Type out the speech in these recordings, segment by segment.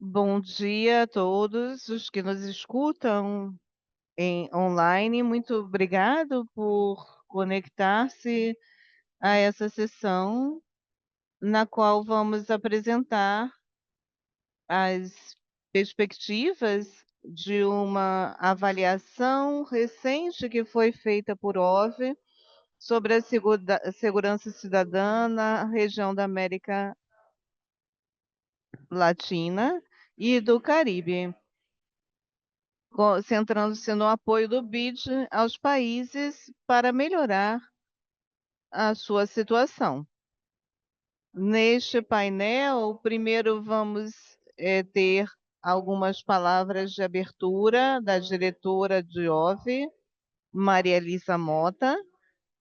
Bom dia a todos os que nos escutam em online. Muito obrigado por conectar-se a essa sessão, na qual vamos apresentar as perspectivas de uma avaliação recente que foi feita por OVE sobre a segurança cidadã na região da América Latina e do Caribe. Centrando-se no apoio do BID aos países para melhorar a sua situação. Neste painel, primeiro vamos ter algumas palavras de abertura da diretora de OVE, Maria Elisa Mota,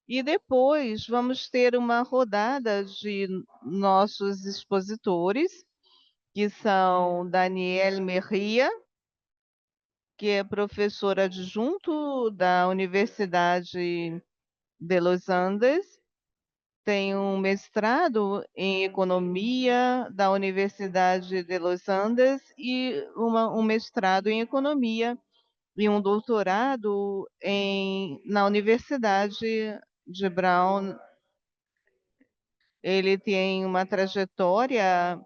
e depois vamos ter uma rodada de nossos expositores, que são Daniel Merria, que é professor adjunto da Universidade de Los Andes, tem um mestrado em economia da Universidade de Los Andes e um mestrado em economia e um doutorado na Universidade de Brown. Ele tem uma trajetória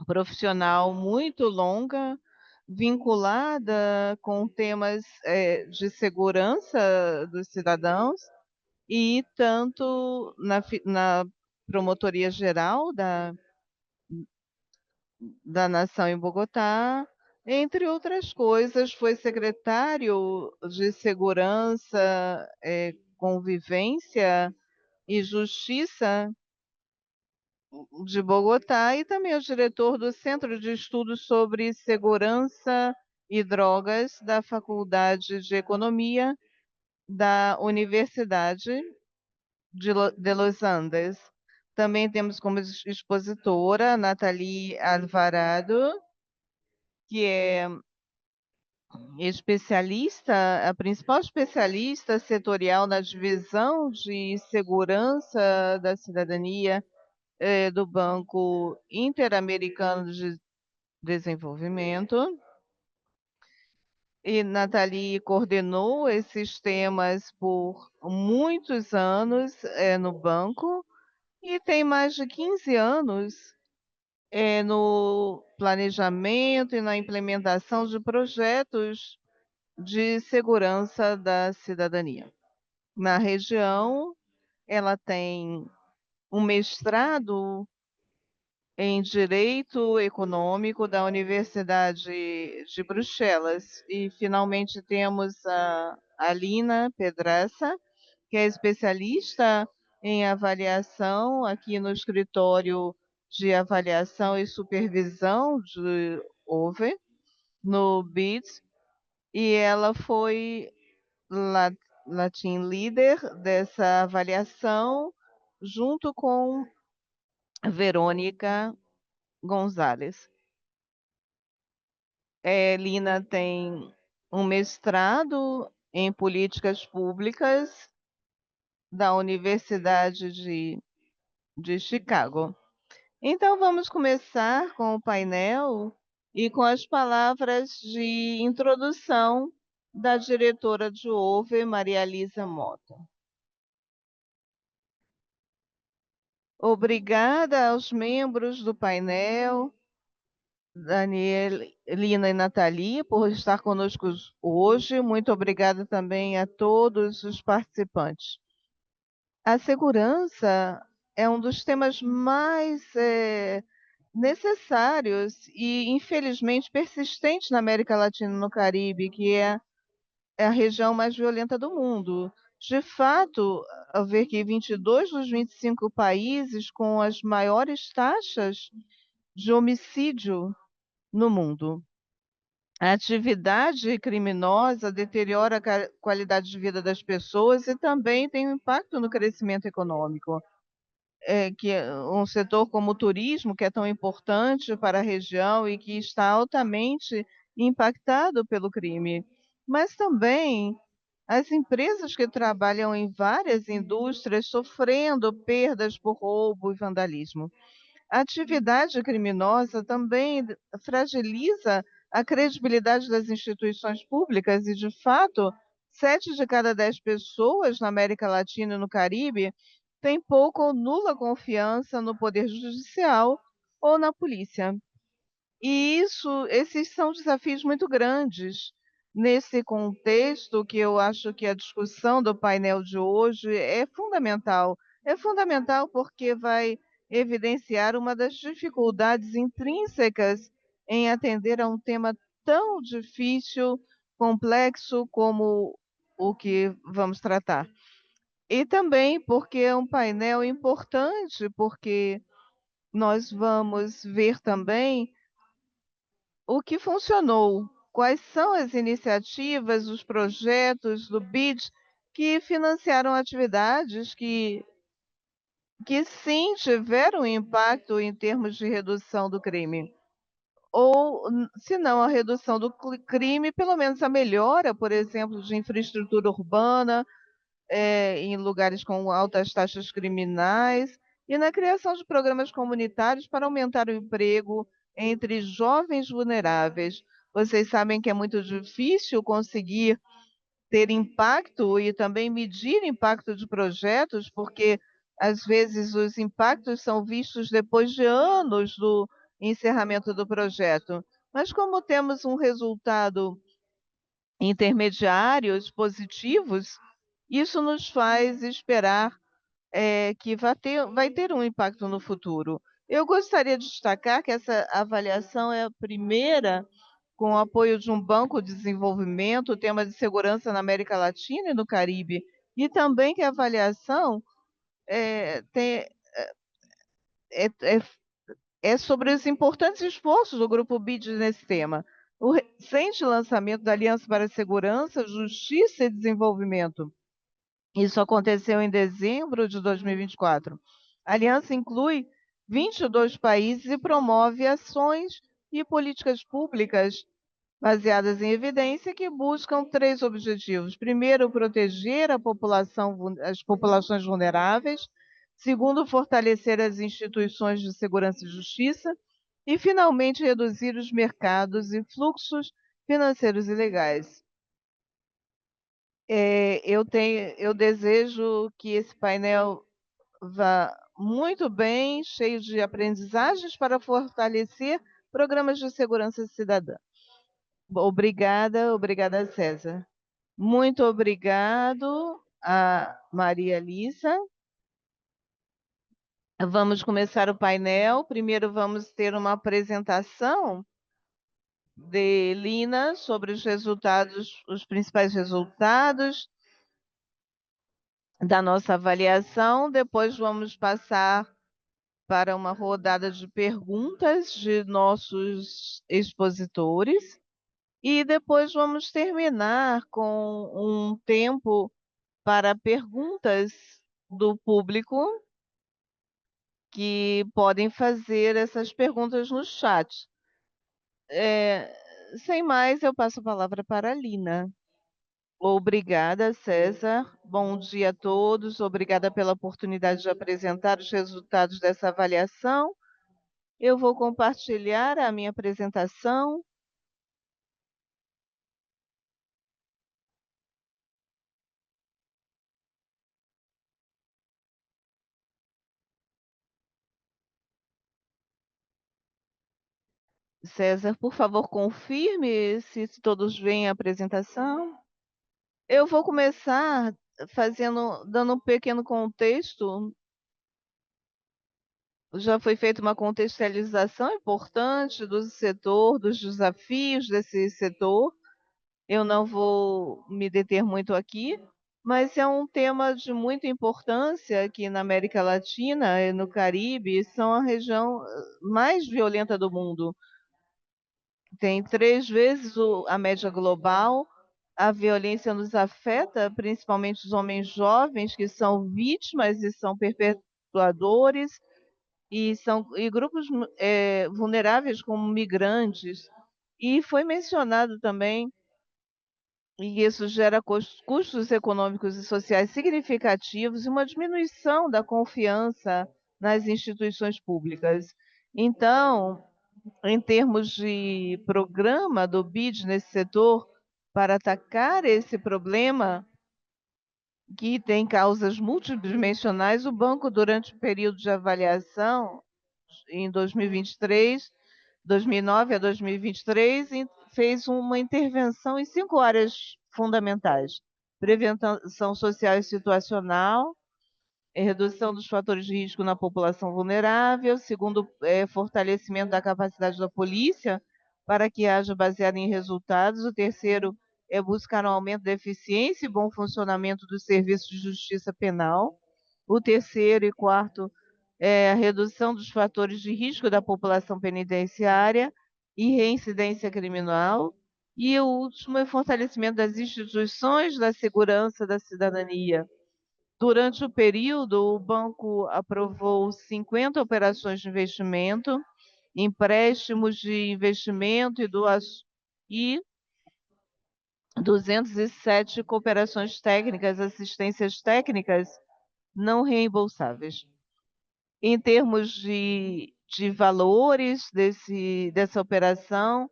profissional muito longa, vinculada com temas de segurança dos cidadãos, e tanto na Promotoria Geral da Nação em Bogotá, entre outras coisas, foi secretário de Segurança, Convivência e Justiça de Bogotá, e também é o diretor do Centro de Estudos sobre Segurança e Drogas da Faculdade de Economia da Universidade de Los Andes. Também temos como expositora Nathalie Alvarado, que é especialista, a principal especialista setorial na divisão de segurança da cidadania do Banco Interamericano de Desenvolvimento. E Nathalie coordenou esses temas por muitos anos no banco e tem mais de 15 anos no planejamento e na implementação de projetos de segurança da cidadania. Na região, ela tem um mestrado em Direito Econômico da Universidade de Bruxelas. E, finalmente, temos a Alina Pedraça, que é especialista em avaliação aqui no escritório de avaliação e supervisão de OVE, no BID, e ela foi la- Latin Leader dessa avaliação, junto com Verônica Gonzalez. Lina tem um mestrado em políticas públicas da Universidade de Chicago. Então, vamos começar com o painel e com as palavras de introdução da diretora de OVE, Maria Elisa Mota. Obrigada aos membros do painel, Daniel, Lina e Nathalie, por estar conosco hoje. Muito obrigada também a todos os participantes. A segurança é um dos temas mais necessários e, infelizmente, persistentes na América Latina e no Caribe, que é a região mais violenta do mundo. De fato, ao ver que 22 dos 25 países com as maiores taxas de homicídio no mundo. A atividade criminosa deteriora a qualidade de vida das pessoas e também tem um impacto no crescimento econômico. Que é um setor como o turismo, que é tão importante para a região e que está altamente impactado pelo crime. Mas também as empresas que trabalham em várias indústrias sofrendo perdas por roubo e vandalismo. A atividade criminosa também fragiliza a credibilidade das instituições públicas e, de fato, 7 de cada 10 pessoas na América Latina e no Caribe têm pouca ou nula confiança no poder judicial ou na polícia. E esses são desafios muito grandes. Nesse contexto que eu acho que a discussão do painel de hoje é fundamental. É fundamental porque vai evidenciar uma das dificuldades intrínsecas em atender a um tema tão difícil, complexo como o que vamos tratar. E também porque é um painel importante, porque nós vamos ver também o que funcionou? Quais são as iniciativas, os projetos do BID que financiaram atividades que sim tiveram impacto em termos de redução do crime? Ou, se não a redução do crime, pelo menos a melhora, por exemplo, de infraestrutura urbana, em lugares com altas taxas criminais, e na criação de programas comunitários para aumentar o emprego entre jovens vulneráveis. Vocês sabem que é muito difícil conseguir ter impacto e também medir impacto de projetos, porque às vezes os impactos são vistos depois de anos do encerramento do projeto. Mas como temos um resultado intermediários positivos, isso nos faz esperar, que vai ter um impacto no futuro. Eu gostaria de destacar que essa avaliação é a primeira com o apoio de um banco de desenvolvimento, tema de segurança na América Latina e no Caribe, e também que a avaliação, tem é é é sobre os importantes esforços do Grupo BID nesse tema. O recente lançamento da Aliança para a Segurança, Justiça e Desenvolvimento. Isso aconteceu em dezembro de 2024. A aliança inclui 22 países e promove ações e políticas públicas baseadas em evidência que buscam 3 objetivos. Primeiro, proteger as populações vulneráveis. Segundo, fortalecer as instituições de segurança e justiça. E, finalmente, reduzir os mercados e fluxos financeiros ilegais. Eu desejo que esse painel vá muito bem, cheio de aprendizagens para fortalecer programas de segurança cidadã. Obrigada, obrigada, César. Muito obrigado a Maria Elisa. Vamos começar o painel. Primeiro vamos ter uma apresentação de Lina sobre os resultados, os principais resultados da nossa avaliação. Depois vamos passar para uma rodada de perguntas de nossos expositores. E depois vamos terminar com um tempo para perguntas do público, que podem fazer essas perguntas no chat. Sem mais, eu passo a palavra para a Lina. Obrigada, César. Bom dia a todos. Obrigada pela oportunidade de apresentar os resultados dessa avaliação. Eu vou compartilhar a minha apresentação. César, por favor, confirme se todos veem a apresentação. Eu vou começar dando um pequeno contexto. Já foi feita uma contextualização importante do setor, dos desafios desse setor. Eu não vou me deter muito aqui, mas é um tema de muita importância aqui na América Latina e no Caribe, são a região mais violenta do mundo. Tem 3 vezes a média global. A violência nos afeta, principalmente os homens jovens, que são vítimas e são perpetuadores, e grupos vulneráveis como migrantes. E foi mencionado também, e isso gera custos econômicos e sociais significativos e uma diminuição da confiança nas instituições públicas. Então, em termos de programa do BID nesse setor, para atacar esse problema, que tem causas multidimensionais, o banco, durante o período de avaliação, em 2023, 2009 a 2023, fez uma intervenção em 5 áreas fundamentais: prevenção social e situacional, redução dos fatores de risco na população vulnerável. Segundo, fortalecimento da capacidade da polícia para que haja baseado em resultados. O terceiro é buscar um aumento da eficiência e bom funcionamento dos serviços de justiça penal. O terceiro e quarto é a redução dos fatores de risco da população penitenciária e reincidência criminal. E o último é fortalecimento das instituições da segurança da cidadania. Durante o período, o banco aprovou 50 operações de investimento, empréstimos de investimento e 207 cooperações técnicas, assistências técnicas não reembolsáveis. Em termos de valores dessa operação,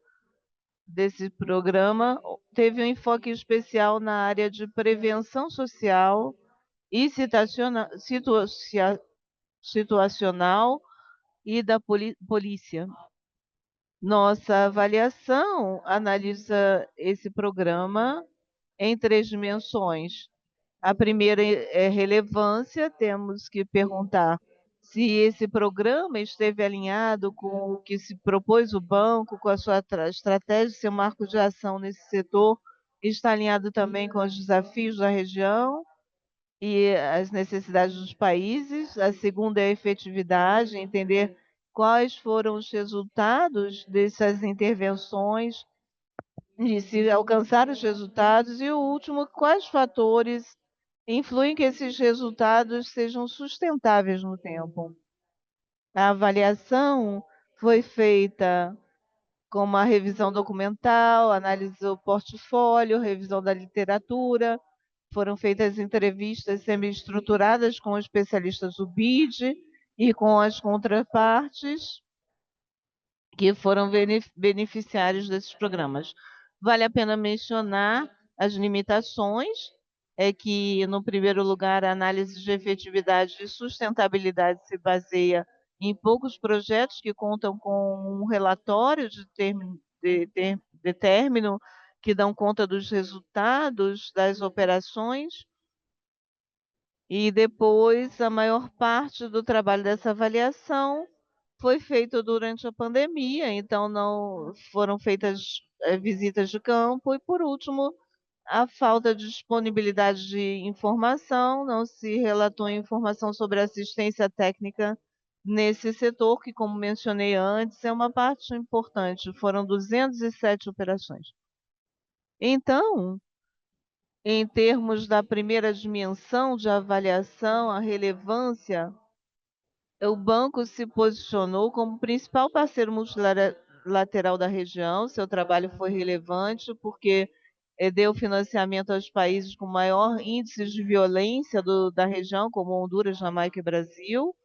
desse programa, teve um enfoque especial na área de prevenção social e situacional e da polícia. Nossa avaliação analisa esse programa em 3 dimensões. A primeira é relevância, temos que perguntar se esse programa esteve alinhado com o que se propôs o banco, com a sua estratégia, seu marco de ação nesse setor, está alinhado também com os desafios da região e as necessidades dos países. A segunda é a efetividade, entender quais foram os resultados dessas intervenções e se alcançar os resultados. E o último, quais fatores influem que esses resultados sejam sustentáveis no tempo. A avaliação foi feita com uma revisão documental, análise do portfólio, revisão da literatura. Foram feitas entrevistas semi-estruturadas com especialistas do BID e com as contrapartes que foram beneficiários desses programas. Vale a pena mencionar as limitações, é que, no primeiro lugar, a análise de efetividade e sustentabilidade se baseia em poucos projetos que contam com um relatório de término que dão conta dos resultados das operações. E depois, a maior parte do trabalho dessa avaliação foi feito durante a pandemia, então não foram feitas visitas de campo. E, por último, a falta de disponibilidade de informação, não se relatou informação sobre assistência técnica nesse setor, que, como mencionei antes, é uma parte importante. Foram 207 operações. Então, em termos da primeira dimensão de avaliação, a relevância, o banco se posicionou como principal parceiro multilateral da região. Seu trabalho foi relevante porque deu financiamento aos países com maior índice de violência da região, como Honduras, Jamaica e Brasil.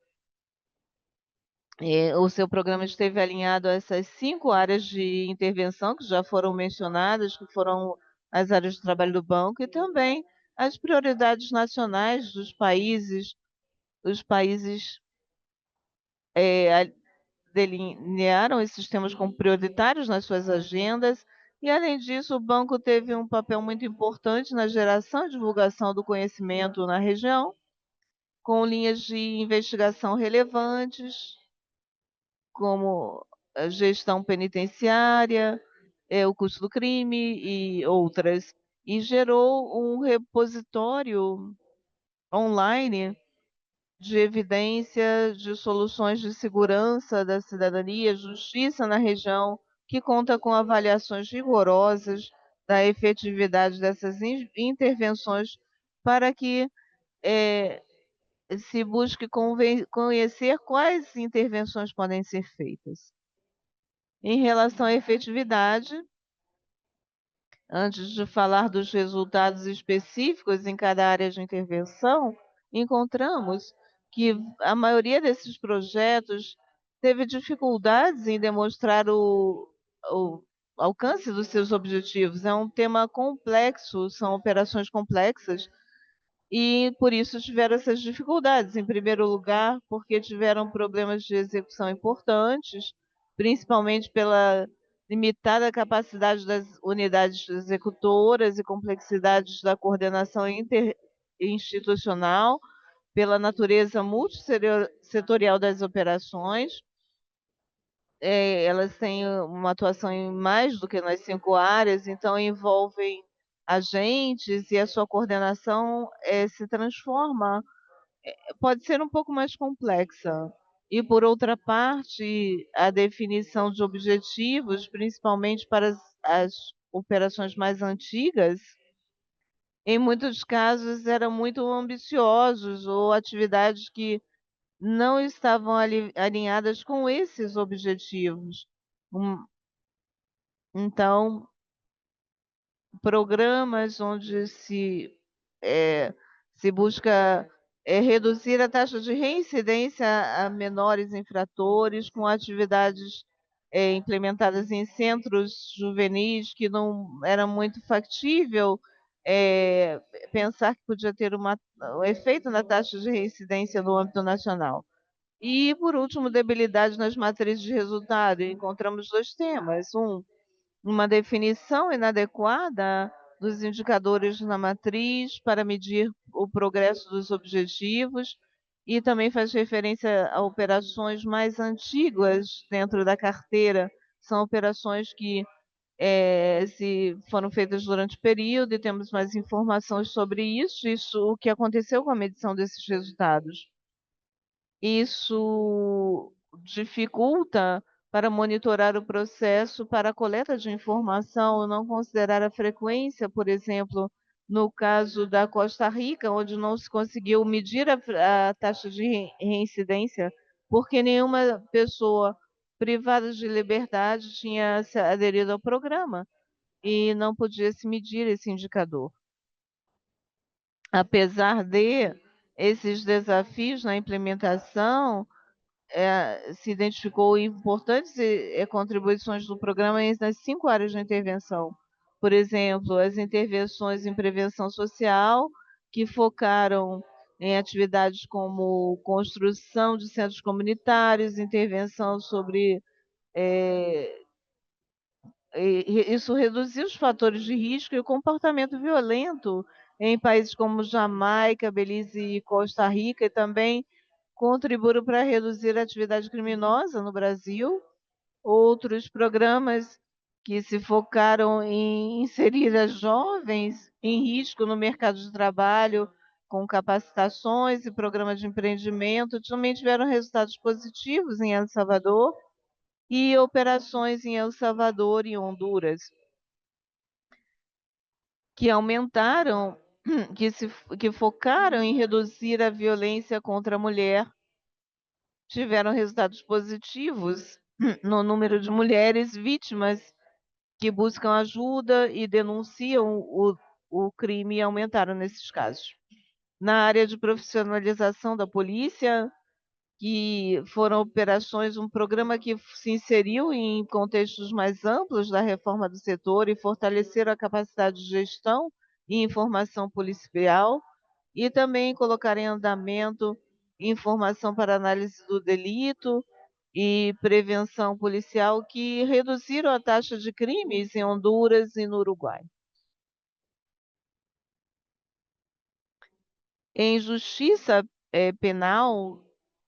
O seu programa esteve alinhado a essas 5 áreas de intervenção que já foram mencionadas, que foram as áreas de trabalho do banco, e também as prioridades nacionais dos países. Os países delinearam esses temas como prioritários nas suas agendas, e, além disso, o banco teve um papel muito importante na geração e divulgação do conhecimento na região, com linhas de investigação relevantes, como a gestão penitenciária, o custo do crime e outras, e gerou um repositório online de evidência de soluções de segurança da cidadania, justiça na região, que conta com avaliações rigorosas da efetividade dessas intervenções para que se busque conhecer quais intervenções podem ser feitas. Em relação à efetividade, antes de falar dos resultados específicos em cada área de intervenção, encontramos que a maioria desses projetos teve dificuldades em demonstrar o alcance dos seus objetivos. É um tema complexo, são operações complexas, e por isso tiveram essas dificuldades. Em primeiro lugar, porque tiveram problemas de execução importantes, principalmente pela limitada capacidade das unidades executoras e complexidades da coordenação interinstitucional, pela natureza multissetorial das operações. Elas têm uma atuação em mais do que nas 5 áreas, então envolvem agentes e a sua coordenação se transforma, pode ser um pouco mais complexa. E, por outra parte, a definição de objetivos, principalmente para as operações mais antigas, em muitos casos eram muito ambiciosos ou atividades que não estavam alinhadas com esses objetivos. Hum, Então, programas onde se busca reduzir a taxa de reincidência a menores infratores, com atividades implementadas em centros juvenis que não era muito factível eh, pensar que podia ter um efeito na taxa de reincidência no âmbito nacional. E, por último, debilidade nas matrizes de resultado. Encontramos dois temas. Uma definição inadequada dos indicadores na matriz para medir o progresso dos objetivos, e também faz referência a operações mais antigas dentro da carteira. São operações que se foram feitas durante o período e temos mais informações sobre isso, o que aconteceu com a medição desses resultados. Isso dificulta para monitorar o processo para a coleta de informação, não considerar a frequência, por exemplo, no caso da Costa Rica, onde não se conseguiu medir a taxa de reincidência, porque nenhuma pessoa privada de liberdade tinha se aderido ao programa e não podia se medir esse indicador. Apesar de esses desafios na implementação, se identificou importantes contribuições do programa nas 5 áreas de intervenção. Por exemplo, as intervenções em prevenção social, que focaram em atividades como construção de centros comunitários, intervenção sobre. eh, Isso reduziu os fatores de risco e o comportamento violento em países como Jamaica, Belize e Costa Rica, e também contribuíram para reduzir a atividade criminosa no Brasil. Outros programas que se focaram em inserir as jovens em risco no mercado de trabalho, com capacitações e programas de empreendimento, também tiveram resultados positivos em El Salvador, e operações em El Salvador e Honduras, que aumentaram, que focaram em reduzir a violência contra a mulher, tiveram resultados positivos no número de mulheres vítimas que buscam ajuda e denunciam o crime, e aumentaram nesses casos. Na área de profissionalização da polícia, que foram operações, um programa que se inseriu em contextos mais amplos da reforma do setor e fortaleceram a capacidade de gestão e informação policial, e também colocar em andamento informação para análise do delito e prevenção policial, que reduziram a taxa de crimes em Honduras e no Uruguai. Em justiça penal,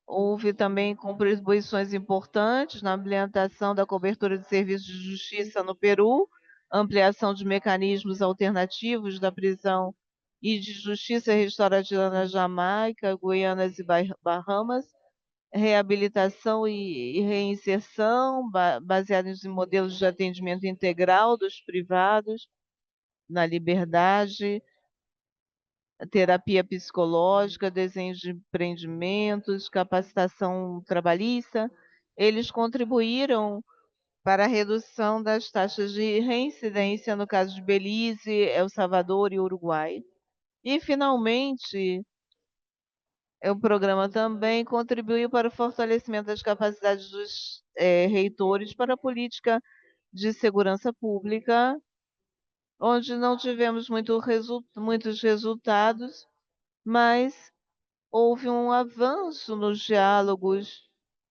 houve também contribuições importantes na ampliação da cobertura de serviços de justiça no Peru, ampliação de mecanismos alternativos da prisão e de justiça restaurativa na Jamaica, Guianas e Bahamas, reabilitação e reinserção, baseados em modelos de atendimento integral dos privados, na liberdade, terapia psicológica, desenho de empreendimentos, capacitação trabalhista. Eles contribuíram para a redução das taxas de reincidência no caso de Belize, El Salvador e Uruguai. E, finalmente, O programa também contribuiu para o fortalecimento das capacidades dos reitores para a política de segurança pública, onde não tivemos muitos resultados, mas houve um avanço nos diálogos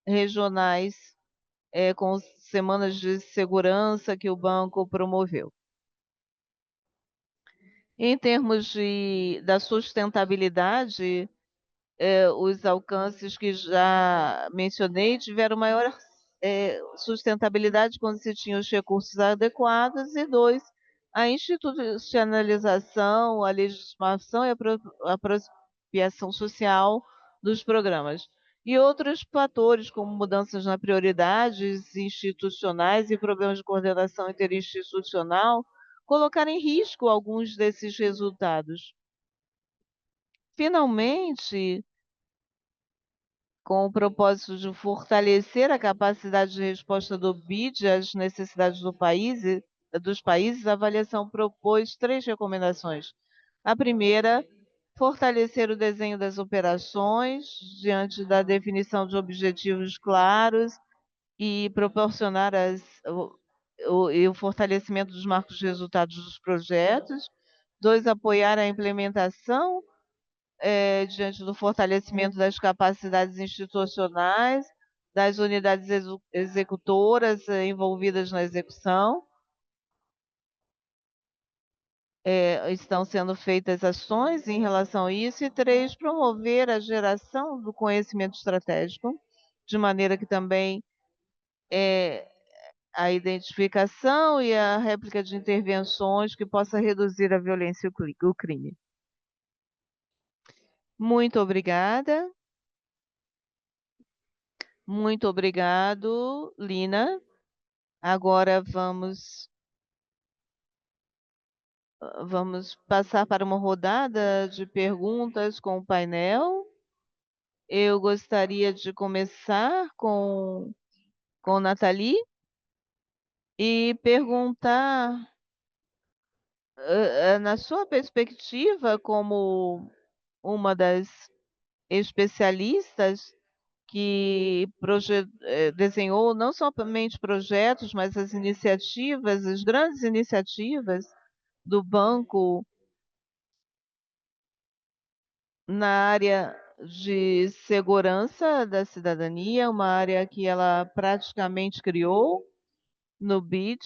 regionais, com semanas de segurança que o banco promoveu. Em termos da sustentabilidade, os alcances que já mencionei tiveram maior sustentabilidade quando se tinha os recursos adequados, e dois, a institucionalização, a legislação e a apropriação social dos programas. E outros fatores, como mudanças na prioridades institucionais e problemas de coordenação interinstitucional, colocaram em risco alguns desses resultados. Finalmente, com o propósito de fortalecer a capacidade de resposta do BID às necessidades dos países, a avaliação propôs 3 recomendações. A primeira, fortalecer o desenho das operações diante da definição de objetivos claros e proporcionar o fortalecimento dos marcos de resultados dos projetos. 2, apoiar a implementação diante do fortalecimento das capacidades institucionais, das unidades executoras envolvidas na execução. Estão sendo feitas ações em relação a isso. E 3, promover a geração do conhecimento estratégico, de maneira que também a identificação e a réplica de intervenções que possa reduzir a violência e o crime. Muito obrigada. Muito obrigado, Lina. Agora vamos passar para uma rodada de perguntas com o painel. Eu gostaria de começar com Nathalie e perguntar, na sua perspectiva, como uma das especialistas que desenhou não somente projetos, mas as iniciativas, as grandes iniciativas do banco na área de segurança da cidadania, uma área que ela praticamente criou no BID,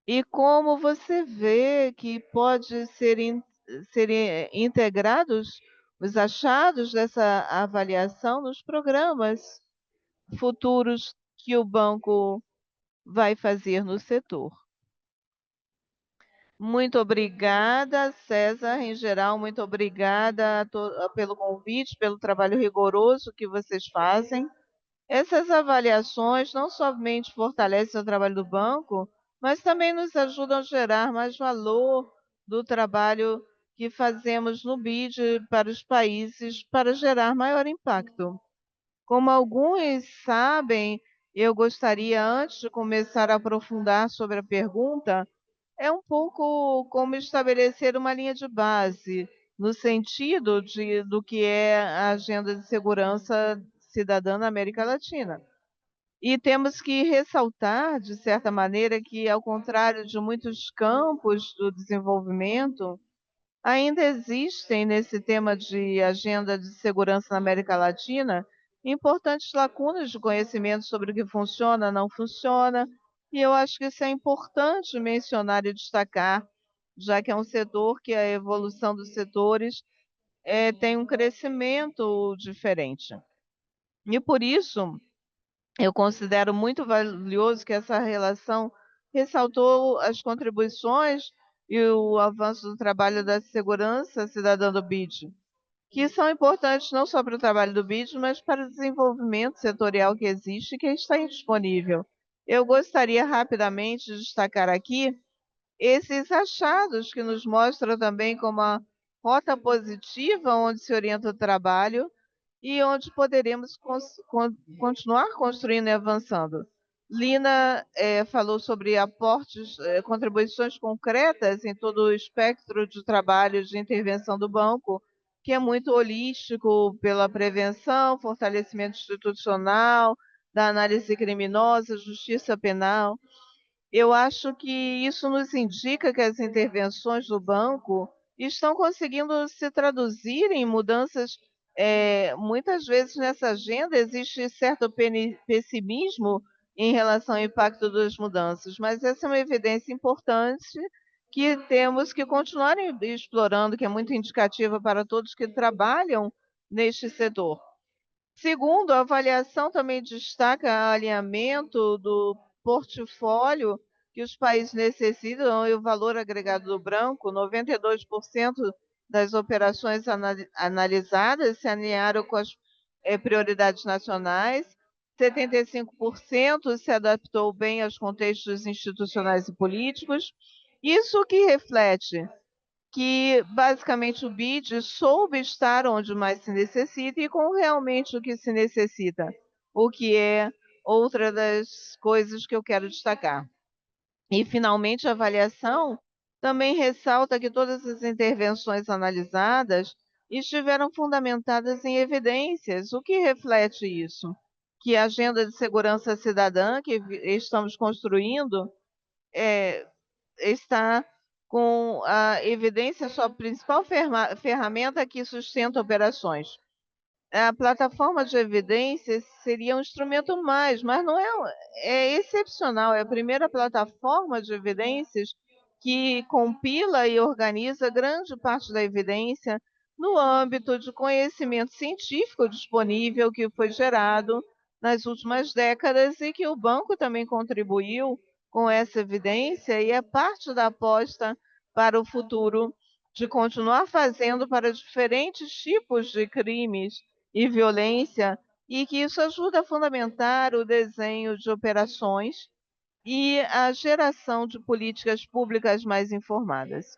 e como você vê que pode ser integrados os achados dessa avaliação nos programas futuros que o banco vai fazer no setor. Muito obrigada, César, em geral, muito obrigada pelo convite, pelo trabalho rigoroso que vocês fazem. Essas avaliações não somente fortalecem o trabalho do banco, mas também nos ajudam a gerar mais valor do trabalho que fazemos no BID para os países, para gerar maior impacto. Como alguns sabem, eu gostaria, antes de começar a aprofundar sobre a pergunta, é um pouco como estabelecer uma linha de base, no sentido do que é a agenda de segurança cidadã na América Latina. E temos que ressaltar, de certa maneira, que, ao contrário de muitos campos do desenvolvimento, ainda existem, nesse tema de agenda de segurança na América Latina, importantes lacunas de conhecimento sobre o que funciona, não funciona, e eu acho que isso é importante mencionar e destacar, já que é um setor que a evolução dos setores tem um crescimento diferente. E por isso, eu considero muito valioso que essa relação ressaltou as contribuições e o avanço do trabalho da segurança cidadã do BID, que são importantes não só para o trabalho do BID, mas para o desenvolvimento setorial que existe e que está disponível. Eu gostaria rapidamente de destacar aqui esses achados que nos mostram também como a rota positiva onde se orienta o trabalho e onde poderemos continuar construindo e avançando. Lina falou sobre aportes, contribuições concretas em todo o espectro de trabalho de intervenção do banco, que é muito holístico pela prevenção, fortalecimento institucional, da análise criminosa, justiça penal. Eu acho que isso nos indica que as intervenções do banco estão conseguindo se traduzir em mudanças. Muitas vezes nessa agenda existe certo pessimismo em relação ao impacto das mudanças, mas essa é uma evidência importante que temos que continuar explorando, que é muito indicativa para todos que trabalham neste setor. Segundo, a avaliação também destaca o alinhamento do portfólio que os países necessitam e o valor agregado do branco. 92% das operações analisadas se alinharam com as prioridades nacionais, 75% se adaptou bem aos contextos institucionais e políticos. Isso que reflete que basicamente o BID soube estar onde mais se necessita e com realmente o que se necessita, o que é outra das coisas que eu quero destacar. E, finalmente, a avaliação também ressalta que todas as intervenções analisadas estiveram fundamentadas em evidências. O que reflete isso? Que a agenda de segurança cidadã que estamos construindo é, está com a evidência sua principal ferramenta que sustenta operações. A plataforma de evidências seria um instrumento mais, mas não é, é excepcional, é a primeira plataforma de evidências que compila e organiza grande parte da evidência no âmbito de conhecimento científico disponível que foi gerado nas últimas décadas e que o banco também contribuiu com essa evidência e é parte da aposta para o futuro de continuar fazendo para diferentes tipos de crimes e violência, e que isso ajuda a fundamentar o desenho de operações e a geração de políticas públicas mais informadas.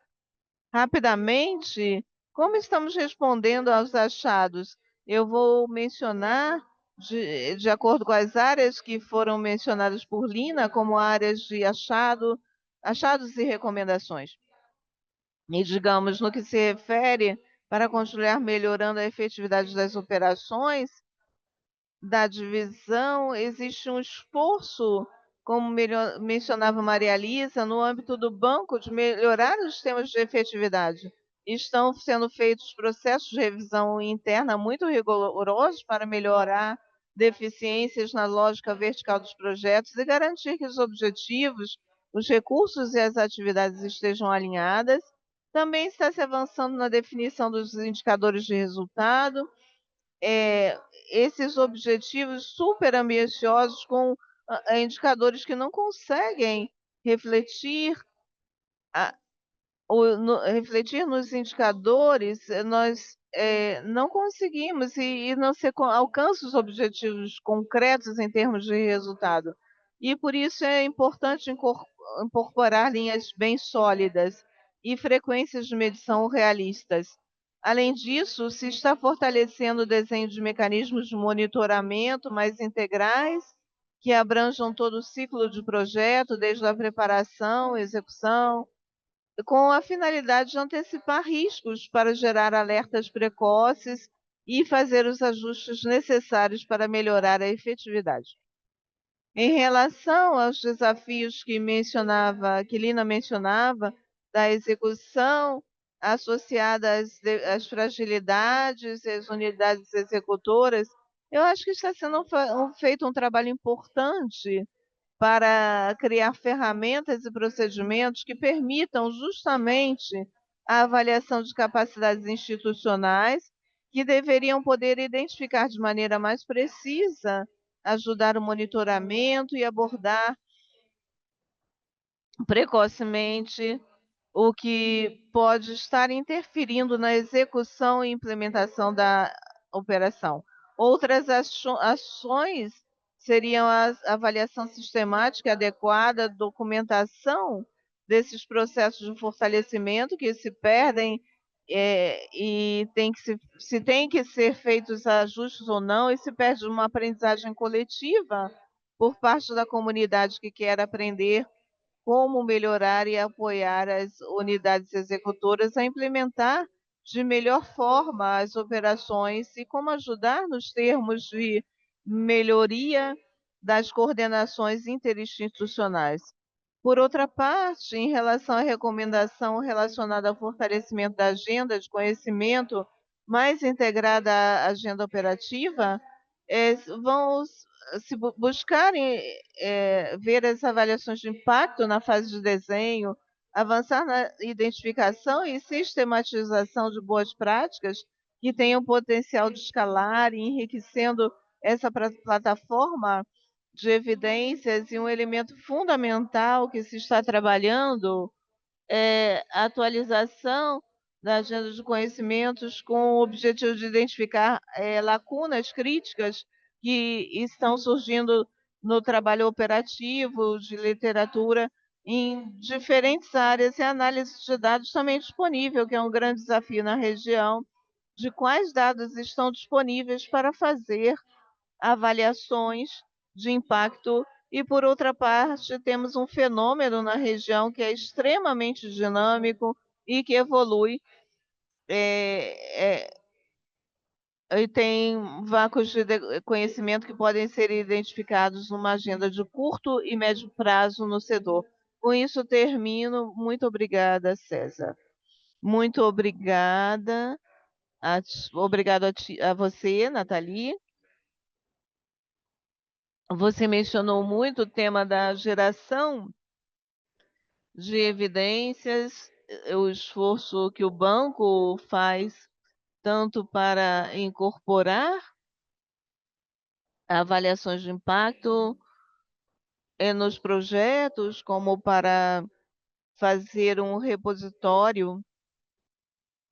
Rapidamente, como estamos respondendo aos achados? Eu vou mencionar, de acordo com as áreas que foram mencionadas por Lina, como áreas de achados e recomendações. E, digamos, no que se refere para continuar melhorando a efetividade das operações, da divisão, existe um esforço, como mencionava Maria Elisa, no âmbito do banco, de melhorar os sistemas de efetividade. Estão sendo feitos processos de revisão interna muito rigorosos para melhorar deficiências na lógica vertical dos projetos e garantir que os objetivos, os recursos e as atividades estejam alinhadas. Também está se avançando na definição dos indicadores de resultado, eh, esses objetivos super ambiciosos com indicadores que não conseguem refletir a refletir nos indicadores, nós, não conseguimos e não se alcança os objetivos concretos em termos de resultado. E por isso é importante incorporar linhas bem sólidas e frequências de medição realistas. Além disso, se está fortalecendo o desenho de mecanismos de monitoramento mais integrais, que abranjam todo o ciclo de projeto, desde a preparação, execução, com a finalidade de antecipar riscos para gerar alertas precoces e fazer os ajustes necessários para melhorar a efetividade. Em relação aos desafios que Lina mencionava, da execução associada às fragilidades e às unidades executoras, eu acho que está sendo feito um trabalho importante para criar ferramentas e procedimentos que permitam justamente a avaliação de capacidades institucionais, que deveriam poder identificar de maneira mais precisa, ajudar o monitoramento e abordar precocemente o que pode estar interferindo na execução e implementação da operação. Outras ações seriam a avaliação sistemática e adequada, documentação desses processos de fortalecimento que se perdem, e se tem que ser feitos ajustes ou não, e se perde uma aprendizagem coletiva por parte da comunidade que quer aprender como melhorar e apoiar as unidades executoras a implementar de melhor forma as operações e como ajudar nos termos de melhoria das coordenações interinstitucionais. Por outra parte, em relação à recomendação relacionada ao fortalecimento da agenda de conhecimento mais integrada à agenda operativa, se buscarem ver as avaliações de impacto na fase de desenho, avançar na identificação e sistematização de boas práticas que tenham potencial de escalar e enriquecendo essa plataforma de evidências, e um elemento fundamental que se está trabalhando é a atualização da agenda de conhecimentos com o objetivo de identificar lacunas críticas que estão surgindo no trabalho operativo de literatura em diferentes áreas, e a análise de dados também disponível, que é um grande desafio na região, de quais dados estão disponíveis para fazer avaliações de impacto. E, por outra parte, temos um fenômeno na região que é extremamente dinâmico e que evolui, e tem vácuos de conhecimento que podem ser identificados numa agenda de curto e médio prazo no setor. Com isso, termino. Muito obrigada, César. Muito obrigada. Obrigado a você, Nathalie. Você mencionou muito o tema da geração de evidências, o esforço que o banco faz tanto para incorporar avaliações de impacto nos projetos, como para fazer um repositório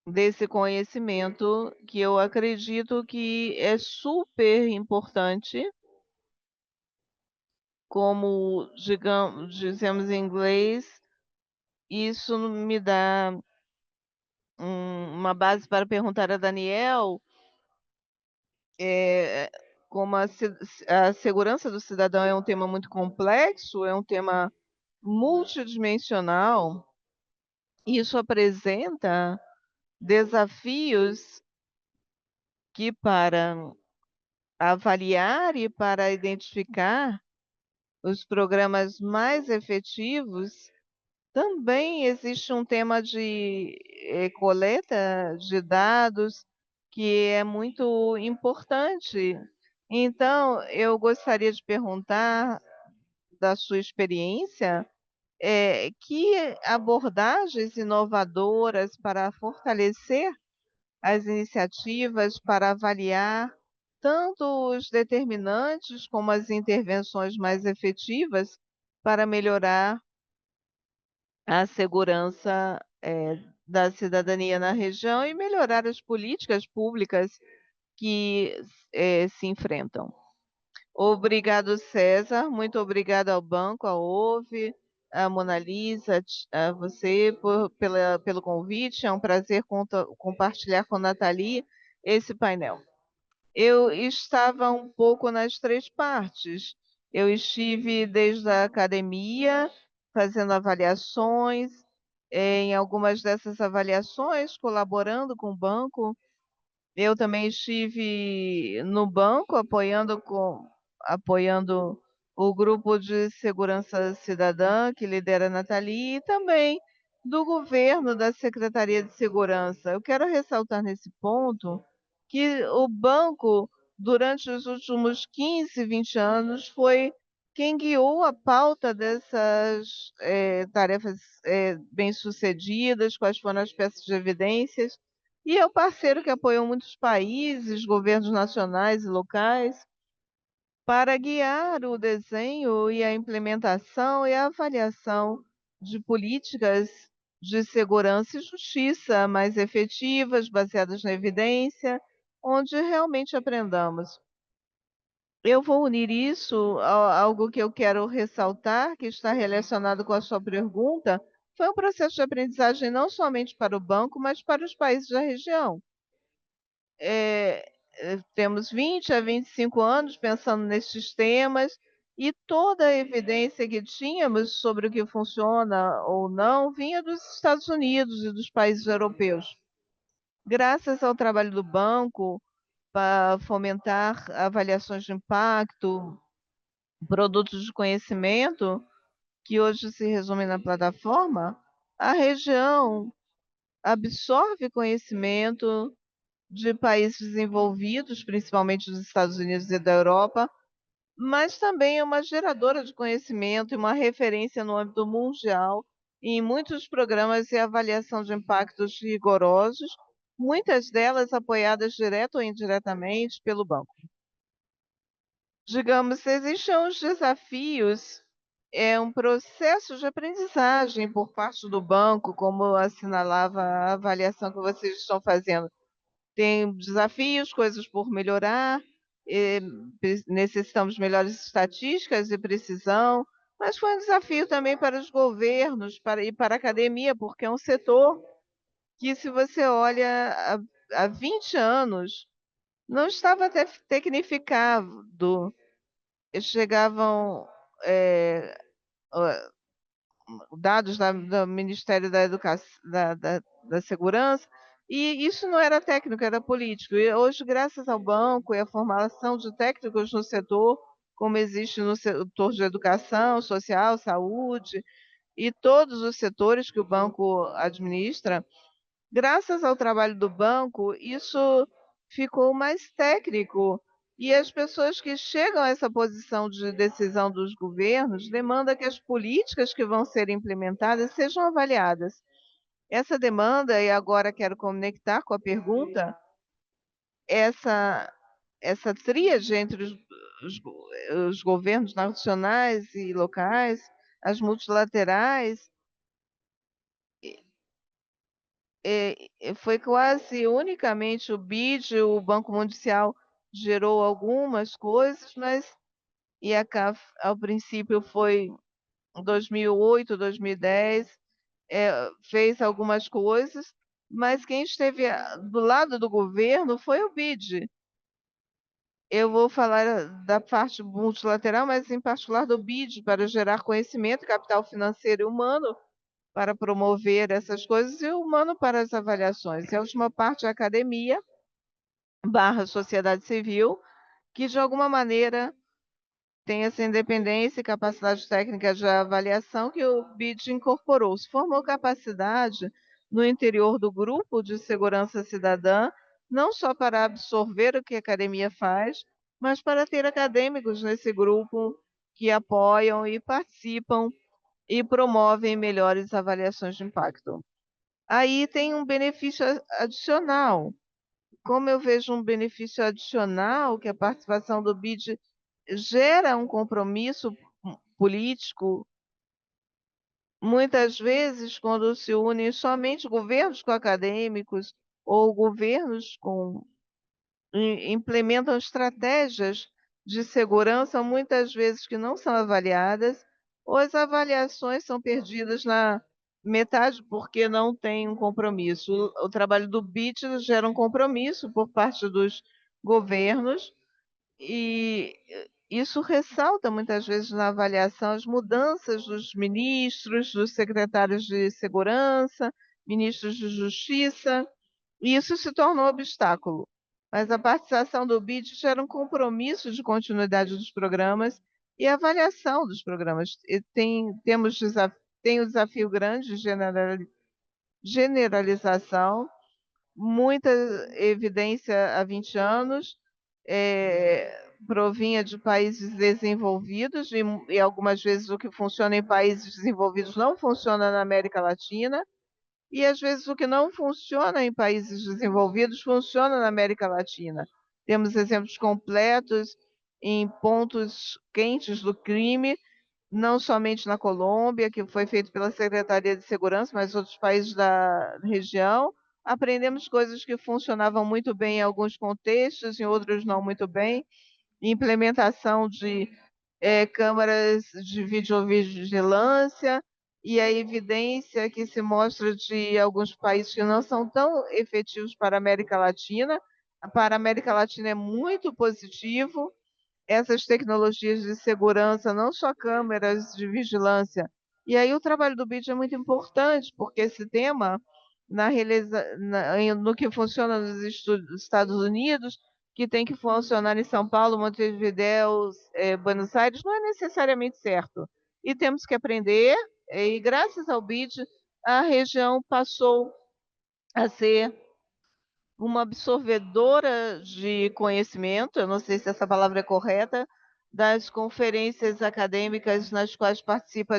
desse conhecimento, que eu acredito que é super importante, como digamos, dizemos em inglês, isso me dá uma base para perguntar a Daniel, é, como a segurança do cidadão é um tema muito complexo, é um tema multidimensional, e isso apresenta desafios que, para avaliar e para identificar os programas mais efetivos, também existe um tema de coleta de dados que é muito importante. Então, eu gostaria de perguntar, da sua experiência, que abordagens inovadoras para fortalecer as iniciativas para avaliar tanto os determinantes como as intervenções mais efetivas para melhorar a segurança, da cidadania na região e melhorar as políticas públicas que, se enfrentam. Obrigado, César. Muito obrigada ao banco, ao OVE, à Mona Lisa, a você pelo convite. É um prazer compartilhar com a Nathalie esse painel. Eu estava um pouco nas três partes. Eu estive desde a academia, fazendo avaliações, em algumas dessas avaliações, colaborando com o banco. Eu também estive no banco apoiando o grupo de segurança cidadã que lidera a Nathalie, e também do governo, da Secretaria de Segurança. Eu quero ressaltar nesse ponto que o banco, durante os últimos 15, 20 anos, foi quem guiou a pauta dessas tarefas bem-sucedidas, quais foram as peças de evidências, e é o parceiro que apoiou muitos países, governos nacionais e locais, para guiar o desenho e a implementação e a avaliação de políticas de segurança e justiça mais efetivas, baseadas na evidência, onde realmente aprendamos. Eu vou unir isso a algo que eu quero ressaltar, que está relacionado com a sua pergunta. Foi um processo de aprendizagem não somente para o banco, mas para os países da região. Temos 20 a 25 anos pensando nesses temas, e toda a evidência que tínhamos sobre o que funciona ou não vinha dos Estados Unidos e dos países europeus. Graças ao trabalho do banco para fomentar avaliações de impacto, produtos de conhecimento, que hoje se resume na plataforma, a região absorve conhecimento de países desenvolvidos, principalmente dos Estados Unidos e da Europa, mas também é uma geradora de conhecimento e uma referência no âmbito mundial em muitos programas e avaliação de impactos rigorosos, muitas delas apoiadas direto ou indiretamente pelo banco. Digamos, existem uns desafios, é um processo de aprendizagem por parte do banco, como assinalava a avaliação que vocês estão fazendo. Tem desafios, coisas por melhorar, necessitamos de melhores estatísticas e precisão, mas foi um desafio também para os governos e para a academia, porque é um setor que, se você olha há 20 anos, não estava até tecnificado. Chegavam dados do Ministério da Educação, da Segurança, e isso não era técnico, era político. E hoje, graças ao banco e à formação de técnicos no setor, como existe no setor de educação, social, saúde, e todos os setores que o banco administra, graças ao trabalho do banco, isso ficou mais técnico. E as pessoas que chegam a essa posição de decisão dos governos demandam que as políticas que vão ser implementadas sejam avaliadas. Essa demanda, e agora quero conectar com a pergunta, essa, essa tríade entre os, os governos nacionais e locais, as multilaterais, foi quase unicamente o BID, o Banco Mundial gerou algumas coisas, mas e a CAF, ao princípio, foi em 2008, 2010, fez algumas coisas, mas quem esteve do lado do governo foi o BID. Eu vou falar da parte multilateral, mas em particular do BID, para gerar conhecimento, capital financeiro e humano, para promover essas coisas, e o humano para as avaliações. E a última parte é a academia, barra sociedade civil, que de alguma maneira tem essa independência e capacidade técnica de avaliação que o BID incorporou. Se formou capacidade no interior do grupo de segurança cidadã, não só para absorver o que a academia faz, mas para ter acadêmicos nesse grupo que apoiam e participam e promovem melhores avaliações de impacto. Aí tem um benefício adicional. Como eu vejo um benefício adicional, que a participação do BID gera um compromisso político, muitas vezes, quando se unem somente governos com acadêmicos ou governos implementam estratégias de segurança, muitas vezes que não são avaliadas, ou as avaliações são perdidas na metade porque não tem um compromisso. O trabalho do BIT gera um compromisso por parte dos governos e isso ressalta muitas vezes na avaliação as mudanças dos ministros, dos secretários de segurança, ministros de justiça, e isso se torna um obstáculo. Mas a participação do BID gera um compromisso de continuidade dos programas e avaliação dos programas. E tem o desafio grande de generalização, muita evidência há 20 anos, provinha de países desenvolvidos, e algumas vezes o que funciona em países desenvolvidos não funciona na América Latina, e às vezes o que não funciona em países desenvolvidos funciona na América Latina. Temos exemplos completos em pontos quentes do crime, não somente na Colômbia, que foi feito pela Secretaria de Segurança, mas outros países da região. Aprendemos coisas que funcionavam muito bem em alguns contextos, em outros não muito bem. Implementação de câmaras de videovigilância e a evidência que se mostra de alguns países que não são tão efetivos para a América Latina. Para a América Latina é muito positivo essas tecnologias de segurança, não só câmeras de vigilância. E aí o trabalho do BID é muito importante, porque esse tema no que funciona nos Estados Unidos, que tem que funcionar em São Paulo, Montevidéu, Buenos Aires, não é necessariamente certo. E temos que aprender, e graças ao BID, a região passou a ser uma absorvedora de conhecimento, eu não sei se essa palavra é correta, das conferências acadêmicas nas quais participa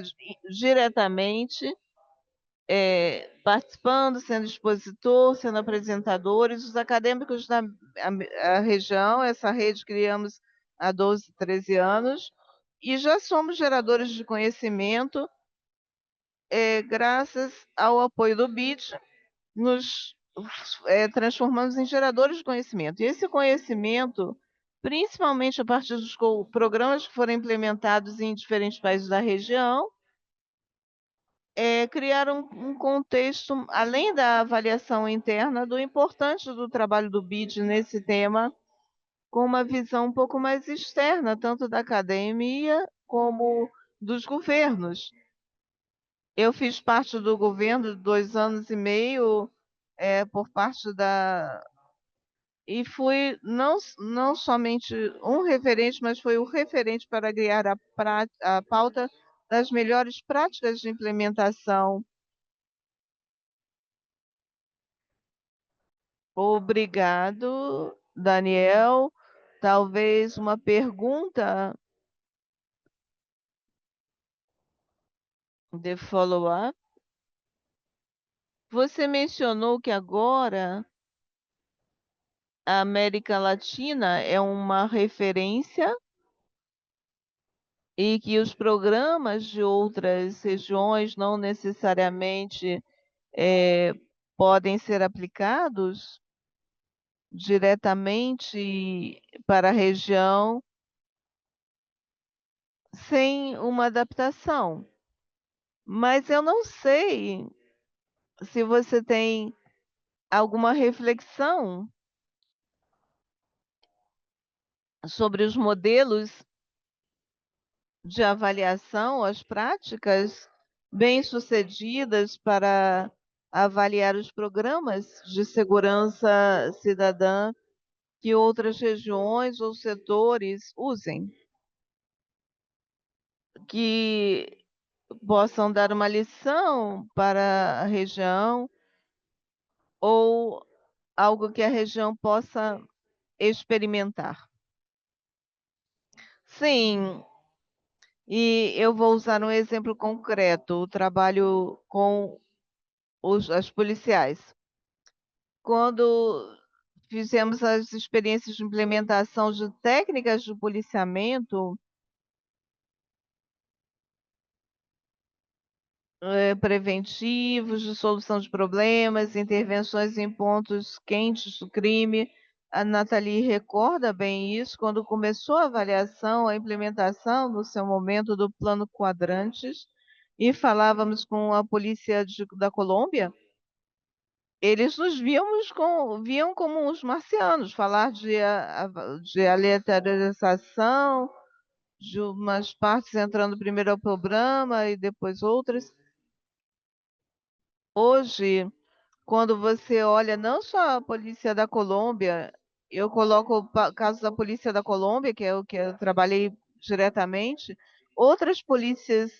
diretamente, participando, sendo expositor, sendo apresentadores. Os acadêmicos da a região, essa rede criamos há 12, 13 anos, e já somos geradores de conhecimento, graças ao apoio do BID, nos transformamos em geradores de conhecimento. E esse conhecimento, principalmente a partir dos programas que foram implementados em diferentes países da região, criaram um contexto, além da avaliação interna, do importante do trabalho do BID nesse tema, com uma visão um pouco mais externa, tanto da academia como dos governos. Eu fiz parte do governo 2 anos e meio, por parte da. E fui não somente um referente, mas foi o referente para guiar a pauta das melhores práticas de implementação. Obrigado, Daniel. Talvez uma pergunta de follow-up. Você mencionou que agora a América Latina é uma referência e que os programas de outras regiões não necessariamente eh, podem ser aplicados diretamente para a região sem uma adaptação. Mas eu não sei se você tem alguma reflexão sobre os modelos de avaliação, as práticas bem-sucedidas para avaliar os programas de segurança cidadã que outras regiões ou setores usem, que possam dar uma lição para a região ou algo que a região possa experimentar. Sim, e eu vou usar um exemplo concreto, o trabalho com as policiais. Quando fizemos as experiências de implementação de técnicas de policiamento, preventivos, de solução de problemas, intervenções em pontos quentes do crime. A Nathalie recorda bem isso, quando começou a avaliação, a implementação, no seu momento, do plano quadrantes, e falávamos com a polícia da Colômbia, eles nos viam como os marcianos, falar de aleatorização, de umas partes entrando primeiro ao programa e depois outras. Hoje, quando você olha não só a polícia da Colômbia, eu coloco o caso da polícia da Colômbia, que é o que eu trabalhei diretamente, outras polícias,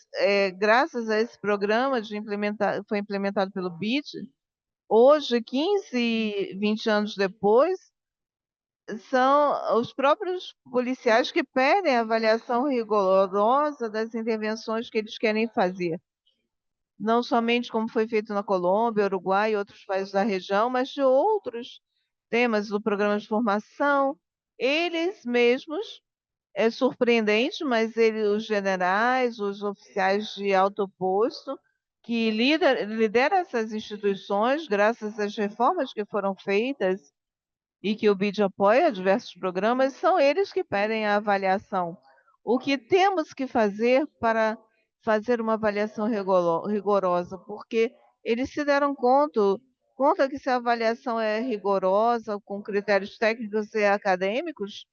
graças a esse programa foi implementado pelo BID, hoje, 15, 20 anos depois, são os próprios policiais que pedem a avaliação rigorosa das intervenções que eles querem fazer. Não somente como foi feito na Colômbia, Uruguai e outros países da região, mas de outros temas do programa de formação. Eles mesmos, é surpreendente, mas os generais, os oficiais de alto posto, que lideram essas instituições, graças às reformas que foram feitas e que o BID apoia diversos programas, são eles que pedem a avaliação. O que temos que fazer para fazer uma avaliação rigorosa? Porque eles se deram conta que se a avaliação é rigorosa, com critérios técnicos e acadêmicos,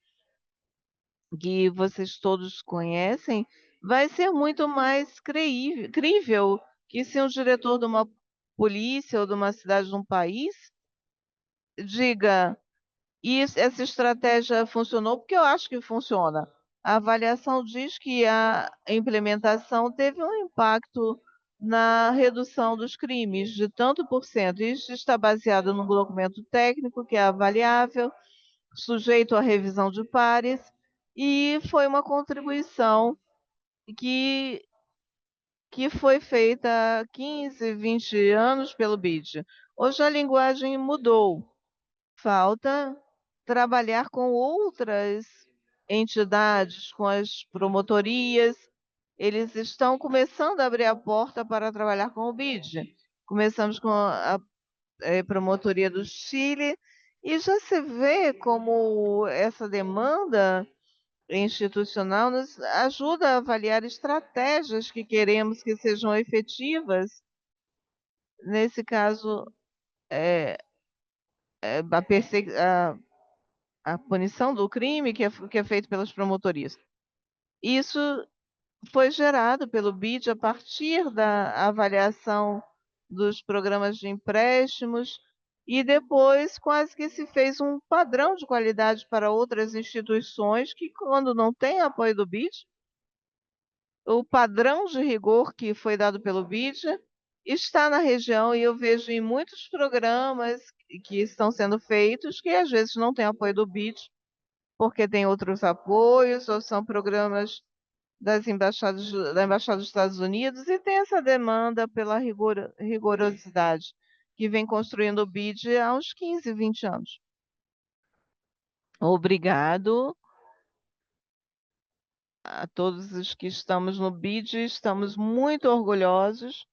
que vocês todos conhecem, vai ser muito mais crível que se um diretor de uma polícia ou de uma cidade de um país diga: essa estratégia funcionou, porque eu acho que funciona. A avaliação diz que a implementação teve um impacto na redução dos crimes de tanto por cento. Isso está baseado num documento técnico que é avaliável, sujeito à revisão de pares, e foi uma contribuição que, que foi feita há 15, 20 anos pelo BID. Hoje a linguagem mudou. Falta trabalhar com outras entidades, com as promotorias. Eles estão começando a abrir a porta para trabalhar com o BID. Começamos com a Promotoria do Chile, e já se vê como essa demanda institucional nos ajuda a avaliar estratégias que queremos que sejam efetivas. Nesse caso, a, a punição do crime que é feito pelas promotorias. Isso foi gerado pelo BID a partir da avaliação dos programas de empréstimos, e depois quase que se fez um padrão de qualidade para outras instituições que, quando não tem apoio do BID, o padrão de rigor que foi dado pelo BID está na região, e eu vejo em muitos programas que estão sendo feitos que às vezes não tem apoio do BID, porque tem outros apoios, ou são programas da Embaixada dos Estados Unidos, e tem essa demanda pela rigorosidade que vem construindo o BID há uns 15, 20 anos. Obrigado a todos os que estamos no BID, estamos muito orgulhosos